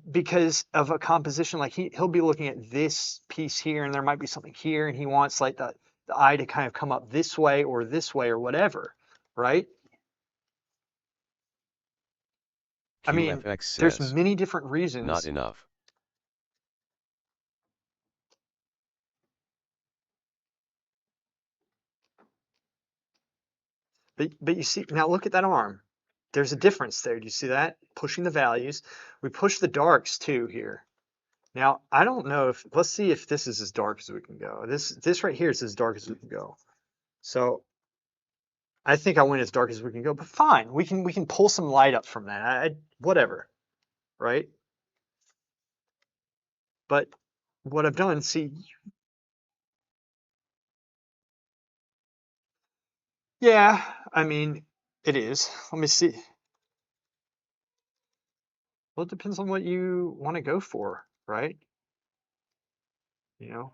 Because of a composition, like he'll be looking at this piece here, and there might be something here, and he wants like the eye to kind of come up this way or whatever, right? I mean, QFX there's says, many different not reasons, enough. but you see now look at that arm. There's a difference there. Do you see that? Pushing the values. We push the darks too here. Now, I don't know if, let's see if this is as dark as we can go. This right here is as dark as we can go. So I think I went as dark as we can go, but fine. We can pull some light up from that. Whatever, right? But what I've done, see, yeah, I mean, it is. Let me see. Well, it depends on what you want to go for, right? You know,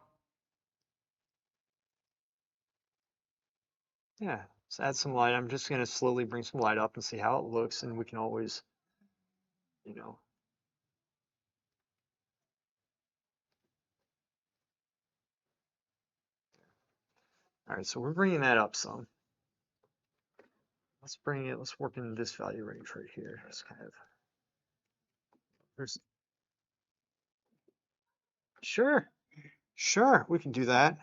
yeah. Let's add some light. I'm just gonna slowly bring some light up and see how it looks, and we can always, you know. All right, so we're bringing that up some. Let's work in this value range right here. It's kind of, there's, sure, sure, we can do that.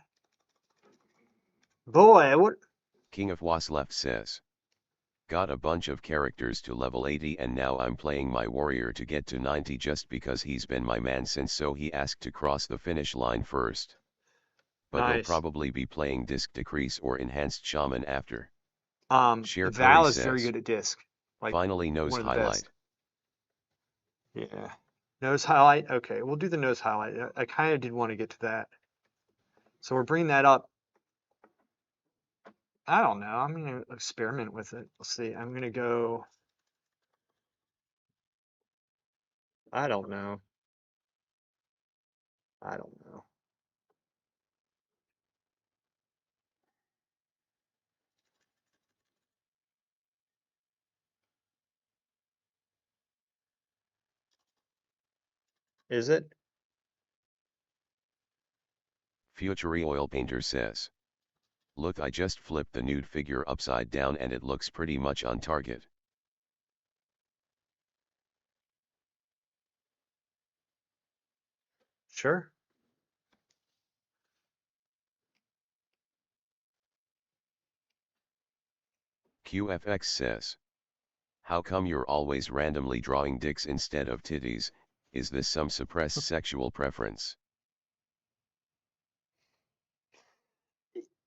Boy, what, King of Wasleft says, got a bunch of characters to level 80 and now I'm playing my warrior to get to 90 just because he's been my man since, so he asked to cross the finish line first. But he'll nice. probably be playing disc decrease or enhanced shaman after. Sheer Curry Val is very says, good at disc, like finally nose one of the best. highlight. Yeah. Nose highlight. Okay, we'll do the nose highlight. I kind of did want to get to that. So we're bringing that up. I don't know. I'm going to experiment with it. Let's see. I'm going to go, I don't know. I don't know. Is it? Future Oil Painter says, look, I just flipped the nude figure upside down and it looks pretty much on target. Sure. QFX says, how come you're always randomly drawing dicks instead of titties? Is this some suppressed sexual preference?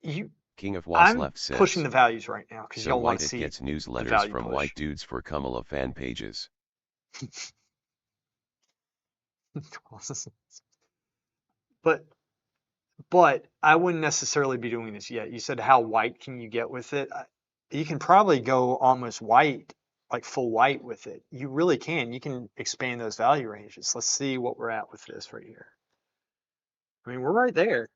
You, King of I'm Wasleft pushing says, the values right now because so y'all want white to it see gets the newsletters value from push. white dudes for Kamala fan pages. But I wouldn't necessarily be doing this yet. You said how white can you get with it? You can probably go almost white, like full white with it. You really can. You can expand those value ranges. Let's see what we're at with this right here. I mean, we're right there.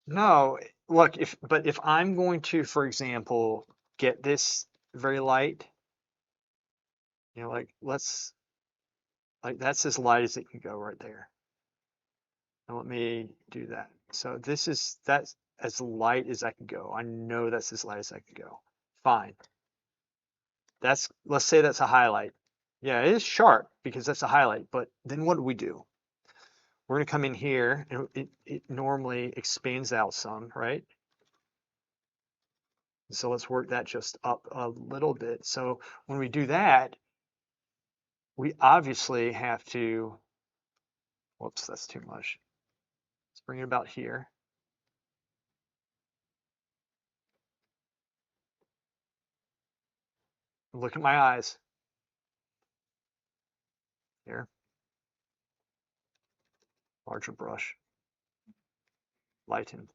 No, look, if I'm going to, for example, get this very light, like Like that's as light as it can go right there. And let me do that. So that's as light as I can go. I know that's as light as I can go. Fine. Let's say that's a highlight. Yeah, it is sharp because that's a highlight, but then what do we do? We're going to come in here and it normally expands out some, right? So let's work that just up a little bit. So when we do that, we obviously have to, whoops, that's too much. Let's bring it about here. Look at my eyes here. Larger brush, lighten.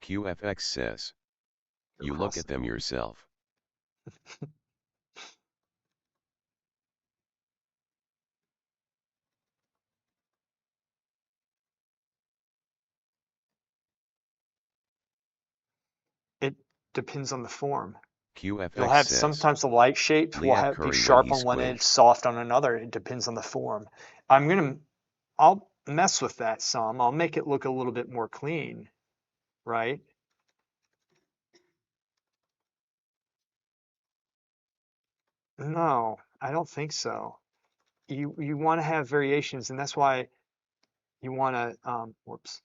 QFX says, you look Across at them yourself. It depends on the form. You'll QFX have says, sometimes the light shapes will Liat be Curry when sharp he on one edge, squints. soft on another. It depends on the form. I'll mess with that some. I'll make it look a little bit more clean, right? No, I don't think so. You want to have variations, and that's why you want to, whoops.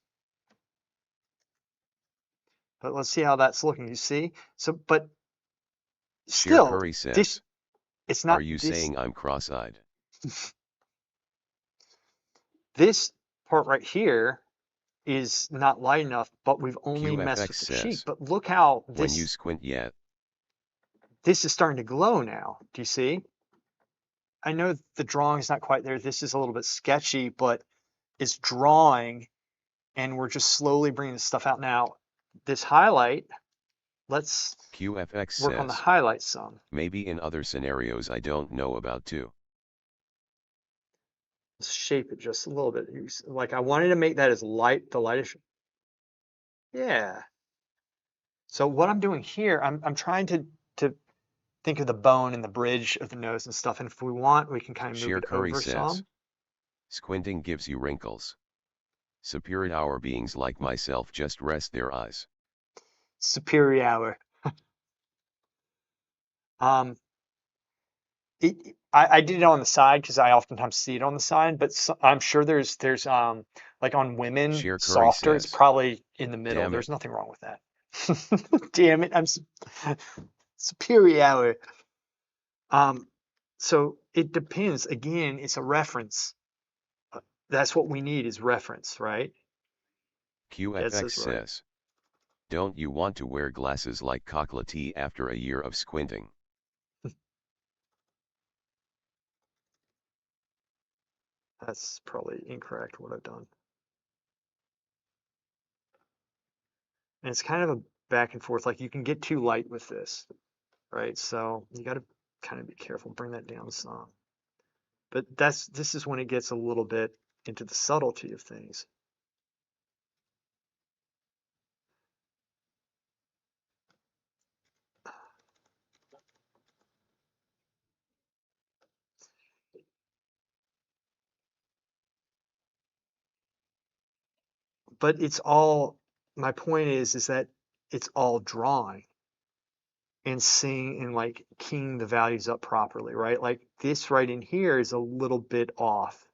But let's see how that's looking. You see? So, but Sheer still, Curry this, says, it's are not you this, saying I'm cross-eyed? this part right here is not light enough, but we've only messed QFX with the cheek. says, But look how when you squint yet. this is starting to glow now. Do you see? I know the drawing is not quite there. This is a little bit sketchy, but it's drawing, and we're just slowly bringing this stuff out. Now, this highlight, let's QFX work on the says, highlight some. maybe in other scenarios I don't know about too. Let's shape it just a little bit. Like I wanted to make that as light, the lightest. Yeah. So what I'm doing here, I'm trying to think of the bone and the bridge of the nose and stuff. And if we want, we can kind of move Sheer it Curry over says, some. squinting gives you wrinkles. Superior beings like myself just rest their eyes. Superior. Um, I did it on the side because I oftentimes see it on the side, but I'm sure there's like on women Sheer Curry softer, it's says, probably in the middle. damn There's it. nothing wrong with that. Damn it, superior. So it depends. Again, it's a reference. That's what we need is reference, right? That QFX says right. says, don't you want to wear glasses like Cockletee after a year of squinting? That's probably incorrect what I've done. And it's kind of a back and forth. Like you can get too light with this, right? So you got to kind of be careful. Bring that down some. But this is when it gets a little bit into the subtlety of things. But it's all, my point is that it's all drawing and seeing and like keying the values up properly, right? Like this right in here is a little bit off.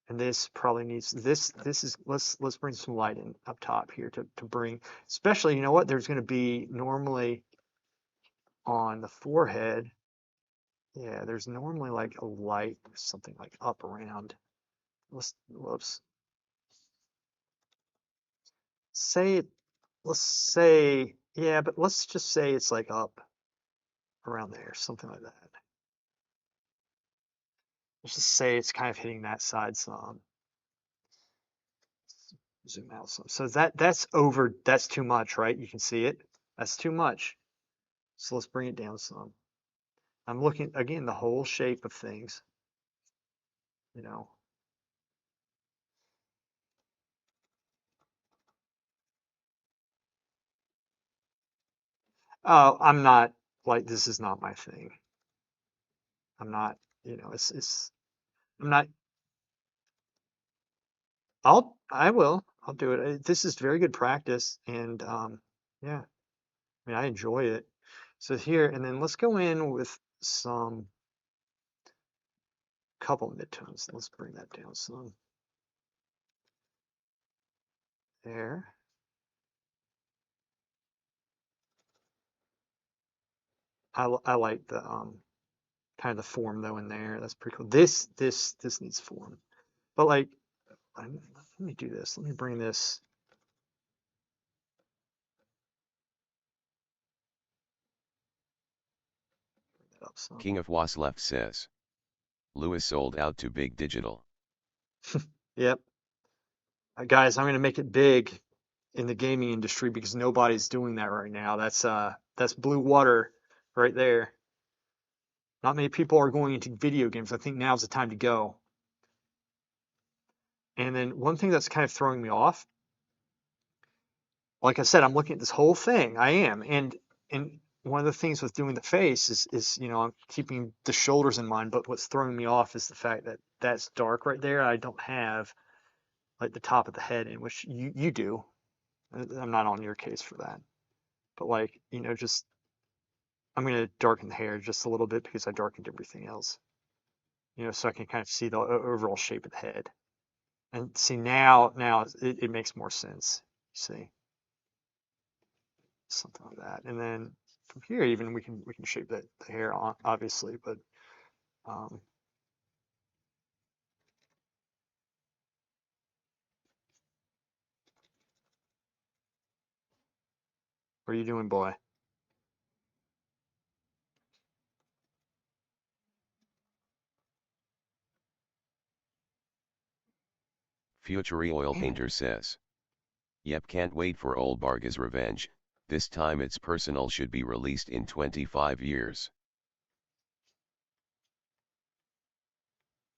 And this probably needs this is let's bring some light in up top here to bring, especially, you know what, there's going to be normally on the forehead, yeah, there's normally like a light something like up around, whoops, say it, let's say, yeah, but let's just say it's like up around there, something like that. Let's just say it's kind of hitting that side some. Zoom out some. So that's too much, right? You can see it. That's too much. So let's bring it down some. I'm looking again the whole shape of things, you know. I'm not like this is not my thing. I'm not, it's I'm not. I will. I'll do it. This is very good practice, and yeah, I mean, I enjoy it. So here, and then let's go in with some couple midtones. Let's bring that down some. There. I like the kind of the form though in there. That's pretty cool. This needs form. But like, let me do this. Let me bring this up some. King of Was left says. Lewis sold out to big digital. Yep. Guys, I'm going to make it big in the gaming industry because nobody's doing that right now. That's blue water right there. Not many people are going into video games. I think now's the time to go. And then one thing that's kind of throwing me off, like I said, I'm looking at this whole thing. I am. And one of the things with doing the face is I'm keeping the shoulders in mind, but what's throwing me off is the fact that that's dark right there. I don't have like the top of the head in, which you do. I'm not on your case for that. But like, just I'm going to darken the hair just a little bit because I darkened everything else, so I can kind of see the overall shape of the head. And see now it makes more sense. You see, something like that. And then from here even we can shape the hair on obviously, but um, what are you doing, boy? Future Oil Damn it. Painter says. Yep, can't wait for old Barga's revenge. This time its personal should be released in 25 years.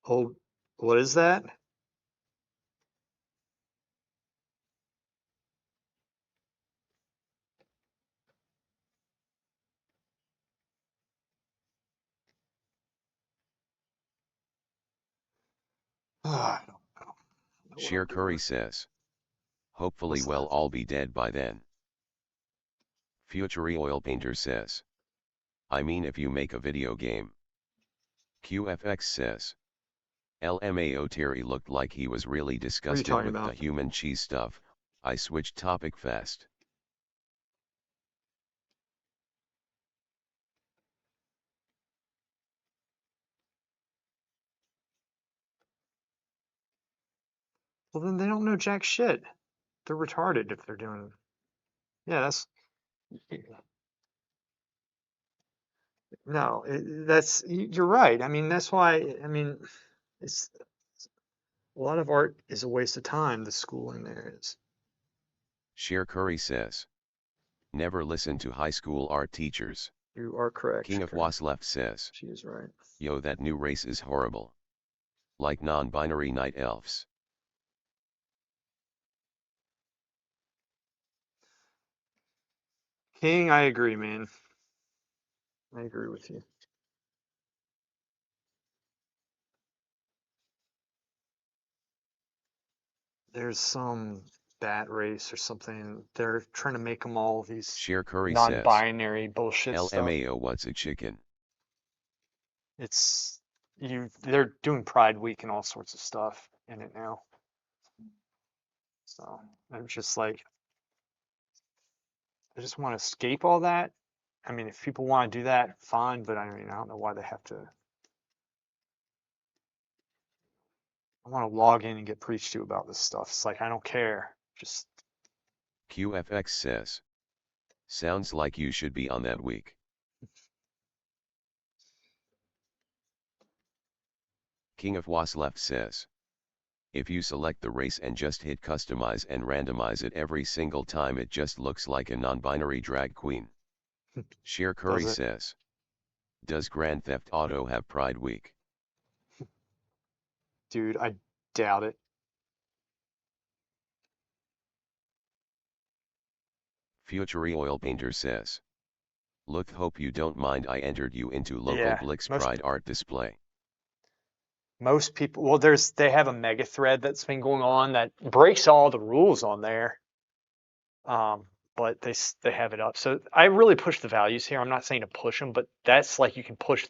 Oh, what is that? I don't know what Sheer I'm Curry doing. says. Hopefully What's we'll that? all be dead by then. Future Oil Painter says. I mean if you make a video game. QFX says. LMAO Terry looked like he was really What are you disgusted talking with the about? human cheese stuff. I switched topic fast. Well, then they don't know jack shit. They're retarded if they're doing. Yeah, no, you're right. I mean, that's why. I mean, it's a lot of art is a waste of time. The schooling there is. Sheer Curry says. Never listen to high school art teachers. You are correct, King of Karen. Was left says. She is right. Yo, that new race is horrible. Like non-binary night elves. King, I agree, man. I agree with you. There's some bat race or something. They're trying to make them all these Sheer Curry says. non-binary bullshit stuff. LMAO, what's a chicken? It's they're doing Pride Week and all sorts of stuff in it now. So I'm just like, I just want to escape all that. I mean, if people want to do that, fine, but I mean, I don't know why they have to. I want to log in and get preached to about this stuff. It's like, I don't care. Just, QFX says. Sounds like you should be on that week. King of Was left says. If you select the race and just hit customize and randomize it every single time, it just looks like a non-binary drag queen. Sheer Curry does it? says. Does Grand Theft Auto have Pride Week? Dude, I doubt it. Future Oil Painter says. Look, hope you don't mind I entered you into local Yeah, Blix most Pride art display. most people. Well, they have a mega thread that's been going on that breaks all the rules on there. But they have it up. So I really push the values here. I'm not saying to push them, but that's like you can push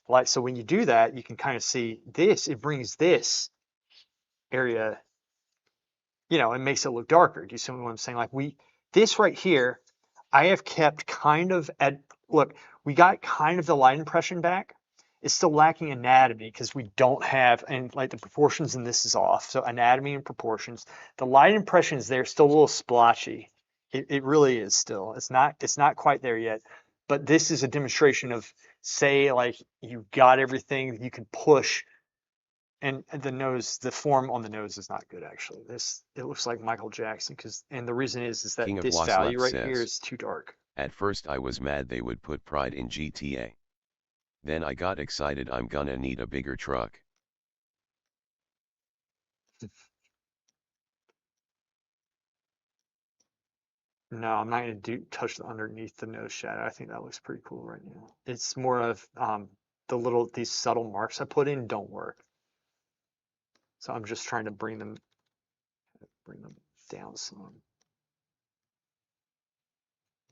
like so when you do that, you can kind of see this. It brings this area, it makes it look darker. Do you see what I'm saying? Like this right here, I have kept kind of at look. We got kind of the light impression back. It's still lacking anatomy because we don't have, and like the proportions in this is off. So anatomy and proportions. The light impression is there, still a little splotchy. It really is still. It's not quite there yet. But this is a demonstration of, say, like you got everything you can push, and the form on the nose is not good actually. It looks like Michael Jackson and the reason is that King of this value Waslef right here says, is too dark. at first I was mad they would put Pride in GTA. Then I got excited, I'm gonna need a bigger truck. No, I'm not going to touch underneath the nose shadow. I think that looks pretty cool right now. It's more of these subtle marks I put in don't work. So I'm just trying to bring them down some.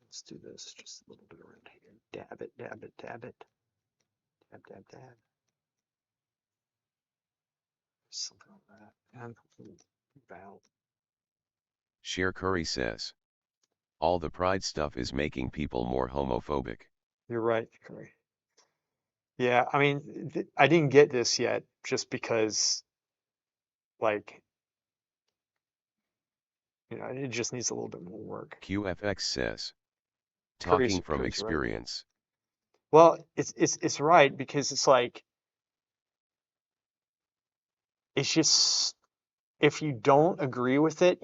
Let's do this just a little bit around here. Dab it, dab it, dab it. Dab, dab, dab. Something like that. And about. Sheer Curry says, all the Pride stuff is making people more homophobic. You're right, Curry. Yeah, I mean, I didn't get this yet just because, like, it just needs a little bit more work. QFX says, Curry's talking from right. experience. Well, it's right because it's like it's just if you don't agree with it,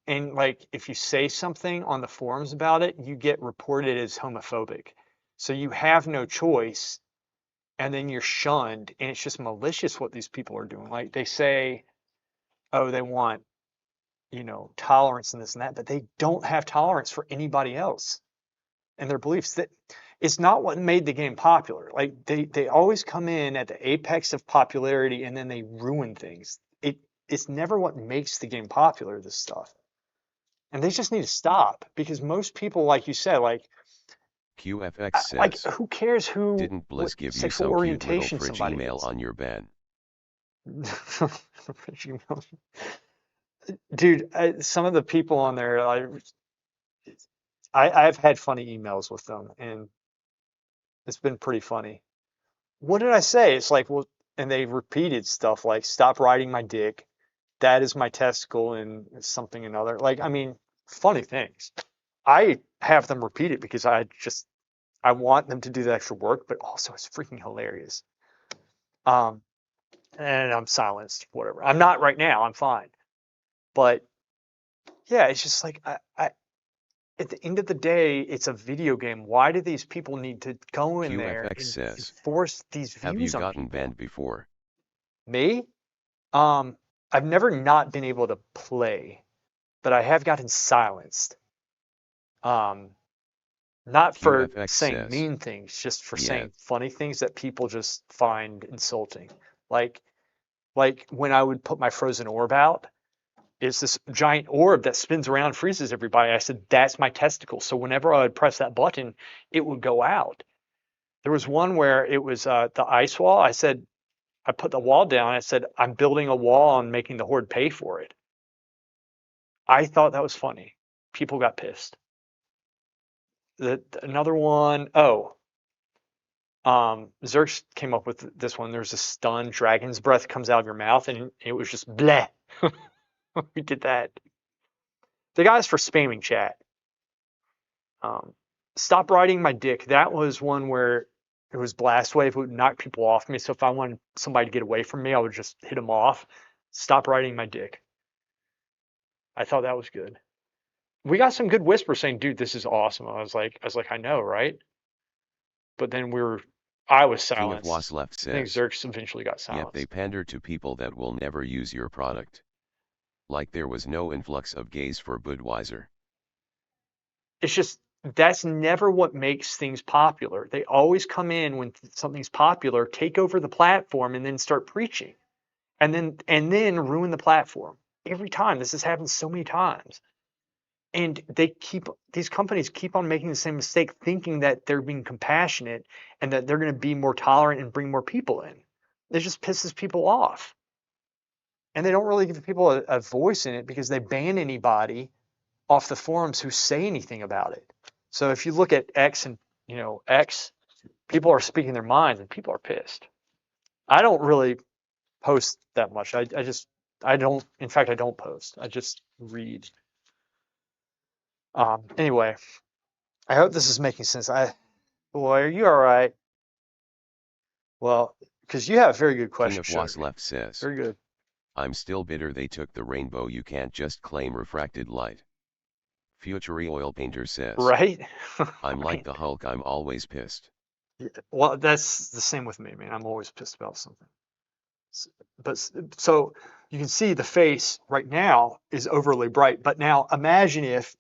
like if you say something on the forums about it, you get reported as homophobic. So you have no choice, and then you're shunned, and it's just malicious what these people are doing. Like they say, oh, they want, tolerance and this and that, but they don't have tolerance for anybody else and their beliefs. That it's not what made the game popular. Like they always come in at the apex of popularity and then they ruin things. It's never what makes the game popular, this stuff. And they just need to stop because most people, like you said, like QFX says, who cares didn't what Bliss give you sexual some cute little orientation fridge somebody email is. on your bed? Dude, some of the people on there, I've had funny emails with them, and it's been pretty funny. What did I say? It's like, well, and they repeated stuff like, stop riding my dick. That is my testicle and something another. Like, I mean, funny things. I have them repeat it because I want them to do the extra work, but also it's freaking hilarious. Um, and I'm silenced, whatever. I'm not right now. I'm fine. But yeah, it's just like at the end of the day, it's a video game. Why do these people need to go in there QFX and says, force these have you views on gotten people? banned before? Me? I've never not been able to play, but I have gotten silenced. Um, not for QFX saying says, mean things, just for yeah, saying funny things that people just find insulting. Like like when I would put my frozen orb out, it's this giant orb that spins around, freezes everybody. I said, that's my testicle. So whenever I would press that button, it would go out. There was one where it was the ice wall. I put the wall down. I said, I'm building a wall and making the horde pay for it. I thought that was funny. People got pissed. Another one, Zerx came up with this one. There's a stun, dragon's breath comes out of your mouth, and it was just bleh. We did that. The guy's for spamming chat. Stop riding my dick. That was one where it was blast wave. It would knock people off me. So if I wanted somebody to get away from me, I would just hit them off. Stop riding my dick. I thought that was good. We got some good whispers saying, "Dude, this is awesome." I know, right? But then I was King of silenced. Waslef I think says, Zerx eventually got yep, they silenced. pander to people that will never use your product. Like there was no influx of gays for Budweiser. It's just that's never what makes things popular. They always come in when something's popular, take over the platform, and then start preaching, and then ruin the platform every time. This has happened so many times, and these companies keep on making the same mistake, thinking that they're being compassionate and that they're going to be more tolerant and bring more people in. It just pisses people off, and they don't really give people a voice in it because they ban anybody off the forums who say anything about it. So if you look at X and X, people are speaking their minds and people are pissed. I don't really post that much. I don't. In fact, I don't post. I just read. Anyway, I hope this is making sense. Boy, are you all right? Well, because you have very good King questions, of Was Shoghi. left says, Very good. I'm still bitter they took the rainbow. You can't just claim refracted light. Future oil painter says, Right? I'm I like mean, the Hulk, I'm always pissed. yeah, well, that's the same with me, man. I'm always pissed about something. But so you can see the face right now is overly bright. But now imagine if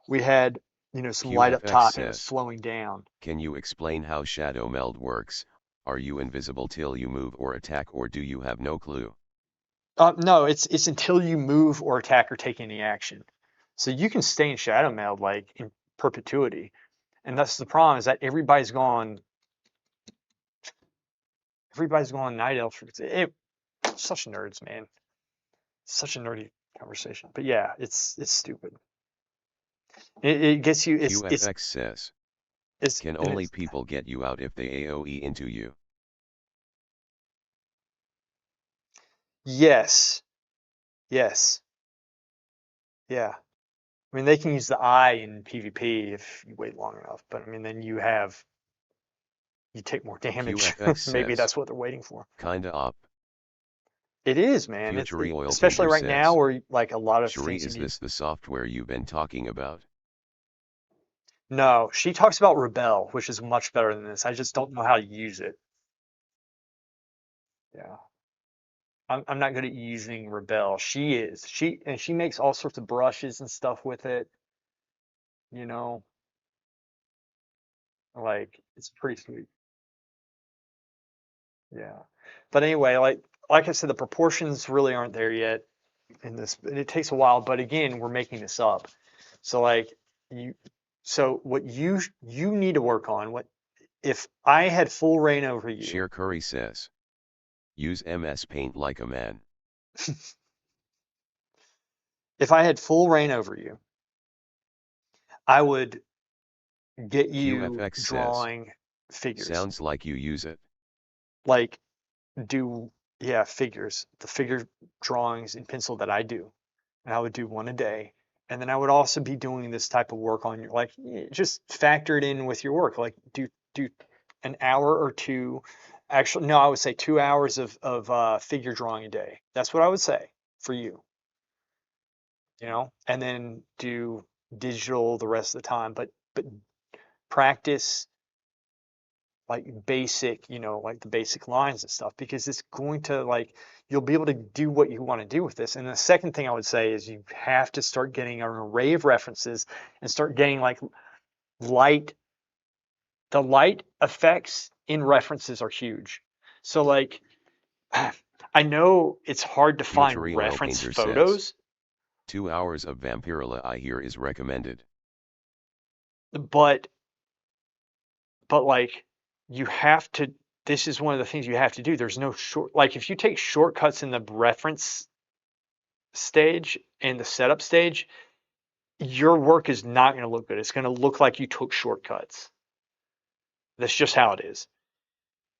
we had, some light up QFX top and it was says, flowing down. can you explain how shadow meld works? Are you invisible till you move or attack, or do you have no clue? No, it's until you move or attack or take any action. So you can stay in shadow meld like in perpetuity. And that's the problem is that everybody's going night elf. Such nerds, man. Such a nerdy conversation. But yeah, it's stupid. It gets you. QFX says, can And only people get you out if they AoE into you? yes, yes, yeah. I mean, they can use the eye in PvP if you wait long enough, but I mean, then you take more damage. QFX Maybe says, that's what they're waiting for. kinda op. It is, man. Future oil Especially painter right now says, where like a lot of Cherie, things you is need. this the software you've been talking about? No, she talks about Rebel, which is much better than this. I just don't know how to use it. Yeah. I'm not good at using Rebel. She is. She makes all sorts of brushes and stuff with it, you know. Like it's pretty sweet. Yeah. But anyway, like I said, the proportions really aren't there yet in this. And it takes a while, but again, we're making this up. So like you so what you need to work on, what if I had full reign over you, Sheer Curry says, use MS Paint like a man. if I had full reign over you, I would get you QFX says, drawing figures. sounds like you use it. Like do yeah, figures, the figure drawings in pencil that I do. And I would do one a day. And then I would also be doing this type of work on your just factor it in with your work. Like do an hour or two. Actually, no, I would say 2 hours of figure drawing a day. That's what I would say for you, and then do digital the rest of the time. But practice like basic, like the basic lines and stuff, because it's going to you'll be able to do what you want to do with this. And the second thing I would say is you have to start getting an array of references and start getting like light. The light effects in references are huge. So I know it's hard to Future find oil reference painter says, photos, 2 hours of Vampirilla I hear is recommended. but like you have to. This is one of the things you have to do. There's no if you take shortcuts in the reference stage and the setup stage, your work is not going to look good. It's going to look like you took shortcuts. That's just how it is.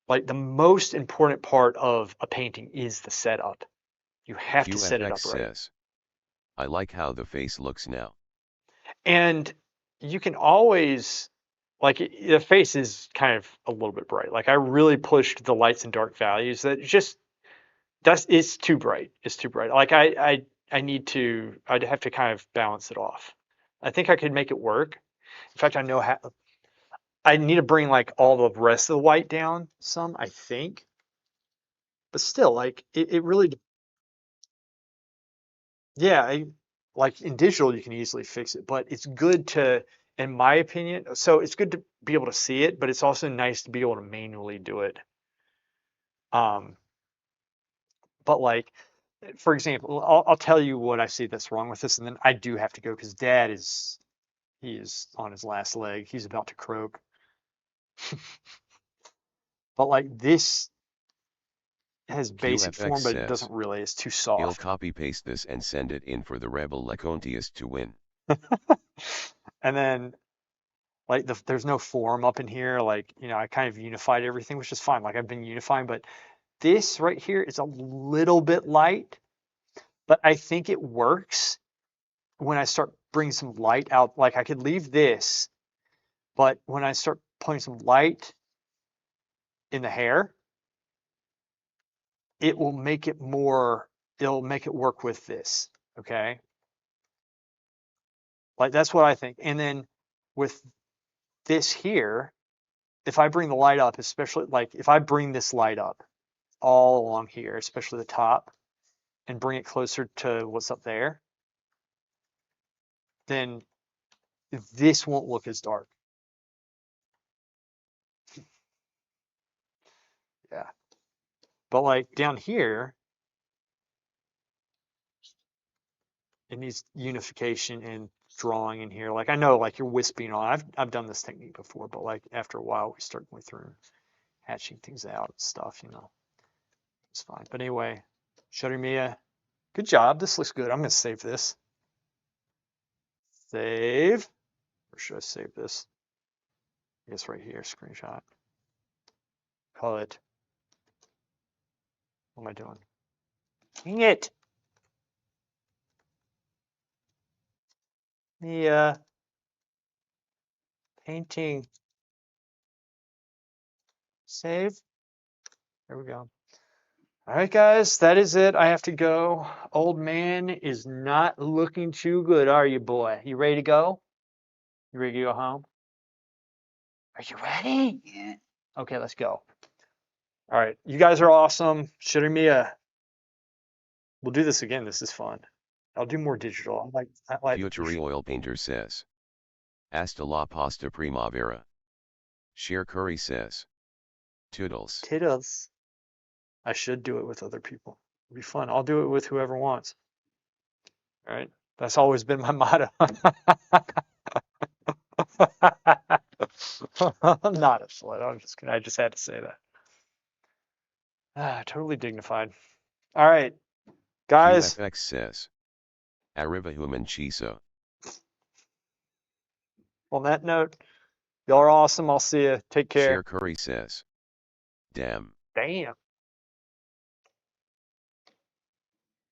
Like the most important part of a painting is the setup. You have to set it QFX up right. says, I like how the face looks now. And you can always the face is kind of a little bit bright. Like I really pushed the lights and dark values. It's too bright. It's too bright. Like I'd have to kind of balance it off. I think I could make it work. In fact, I know how. I need to bring like all the rest of the white down some, I think. But still, it really, yeah, like in digital you can easily fix it, but it's good to in my opinion. So it's good to be able to see it, but it's also nice to be able to manually do it. Um, but like, for example, I'll tell you what I see that's wrong with this, and then I do have to go because Dad he is on his last leg. He's about to croak. But like this has basic QFX form, but it says, doesn't really. It's too I'll soft. copy paste this and send it in for the rebel Lecontius to win. And then like there's no form up in here. Like, I kind of unified everything, which is fine. Like I've been unifying, but this right here is a little bit light, but I think it works when I start bringing some light out. Like I could leave this, but when I start putting some light in the hair, it will make it more, it'll make it work with this. Okay. Like that's what I think. And then with this here, if I bring the light up, especially like if I bring this light up all along here, especially the top, and bring it closer to what's up there, then this won't look as dark. Yeah. But like down here, it needs unification and drawing in here. Like I know like you're wisping on. I've done this technique before, but like after a while we start going through and hatching things out and stuff, It's fine. But anyway, Shutter Mia, good job. This looks good. I'm gonna save this. Save. Where should I save this? I guess right here, screenshot. Call it. What am I doing? Dang it. The painting. Save. There we go. All right, guys, that is it. I have to go. Old man is not looking too good, are you, boy? You ready to go? You ready to go home? Are you ready? Yeah. Okay, let's go. All right, you guys are awesome. Shooting me We'll do this again. This is fun. I'll do more digital. I like. Futuri Oil Painter says, Hasta la pasta primavera. Sheer Curry says, Toodles. Tittles. I should do it with other people. It'll be fun. I'll do it with whoever wants. All right. That's always been my motto. I'm not a slut. I'm just kidding. I just had to say that. Totally dignified. All right, guys. QFX says, Arriba human chiso. On that note, y'all are awesome. I'll see you. Take care. Sheer Curry says, Damn. Damn.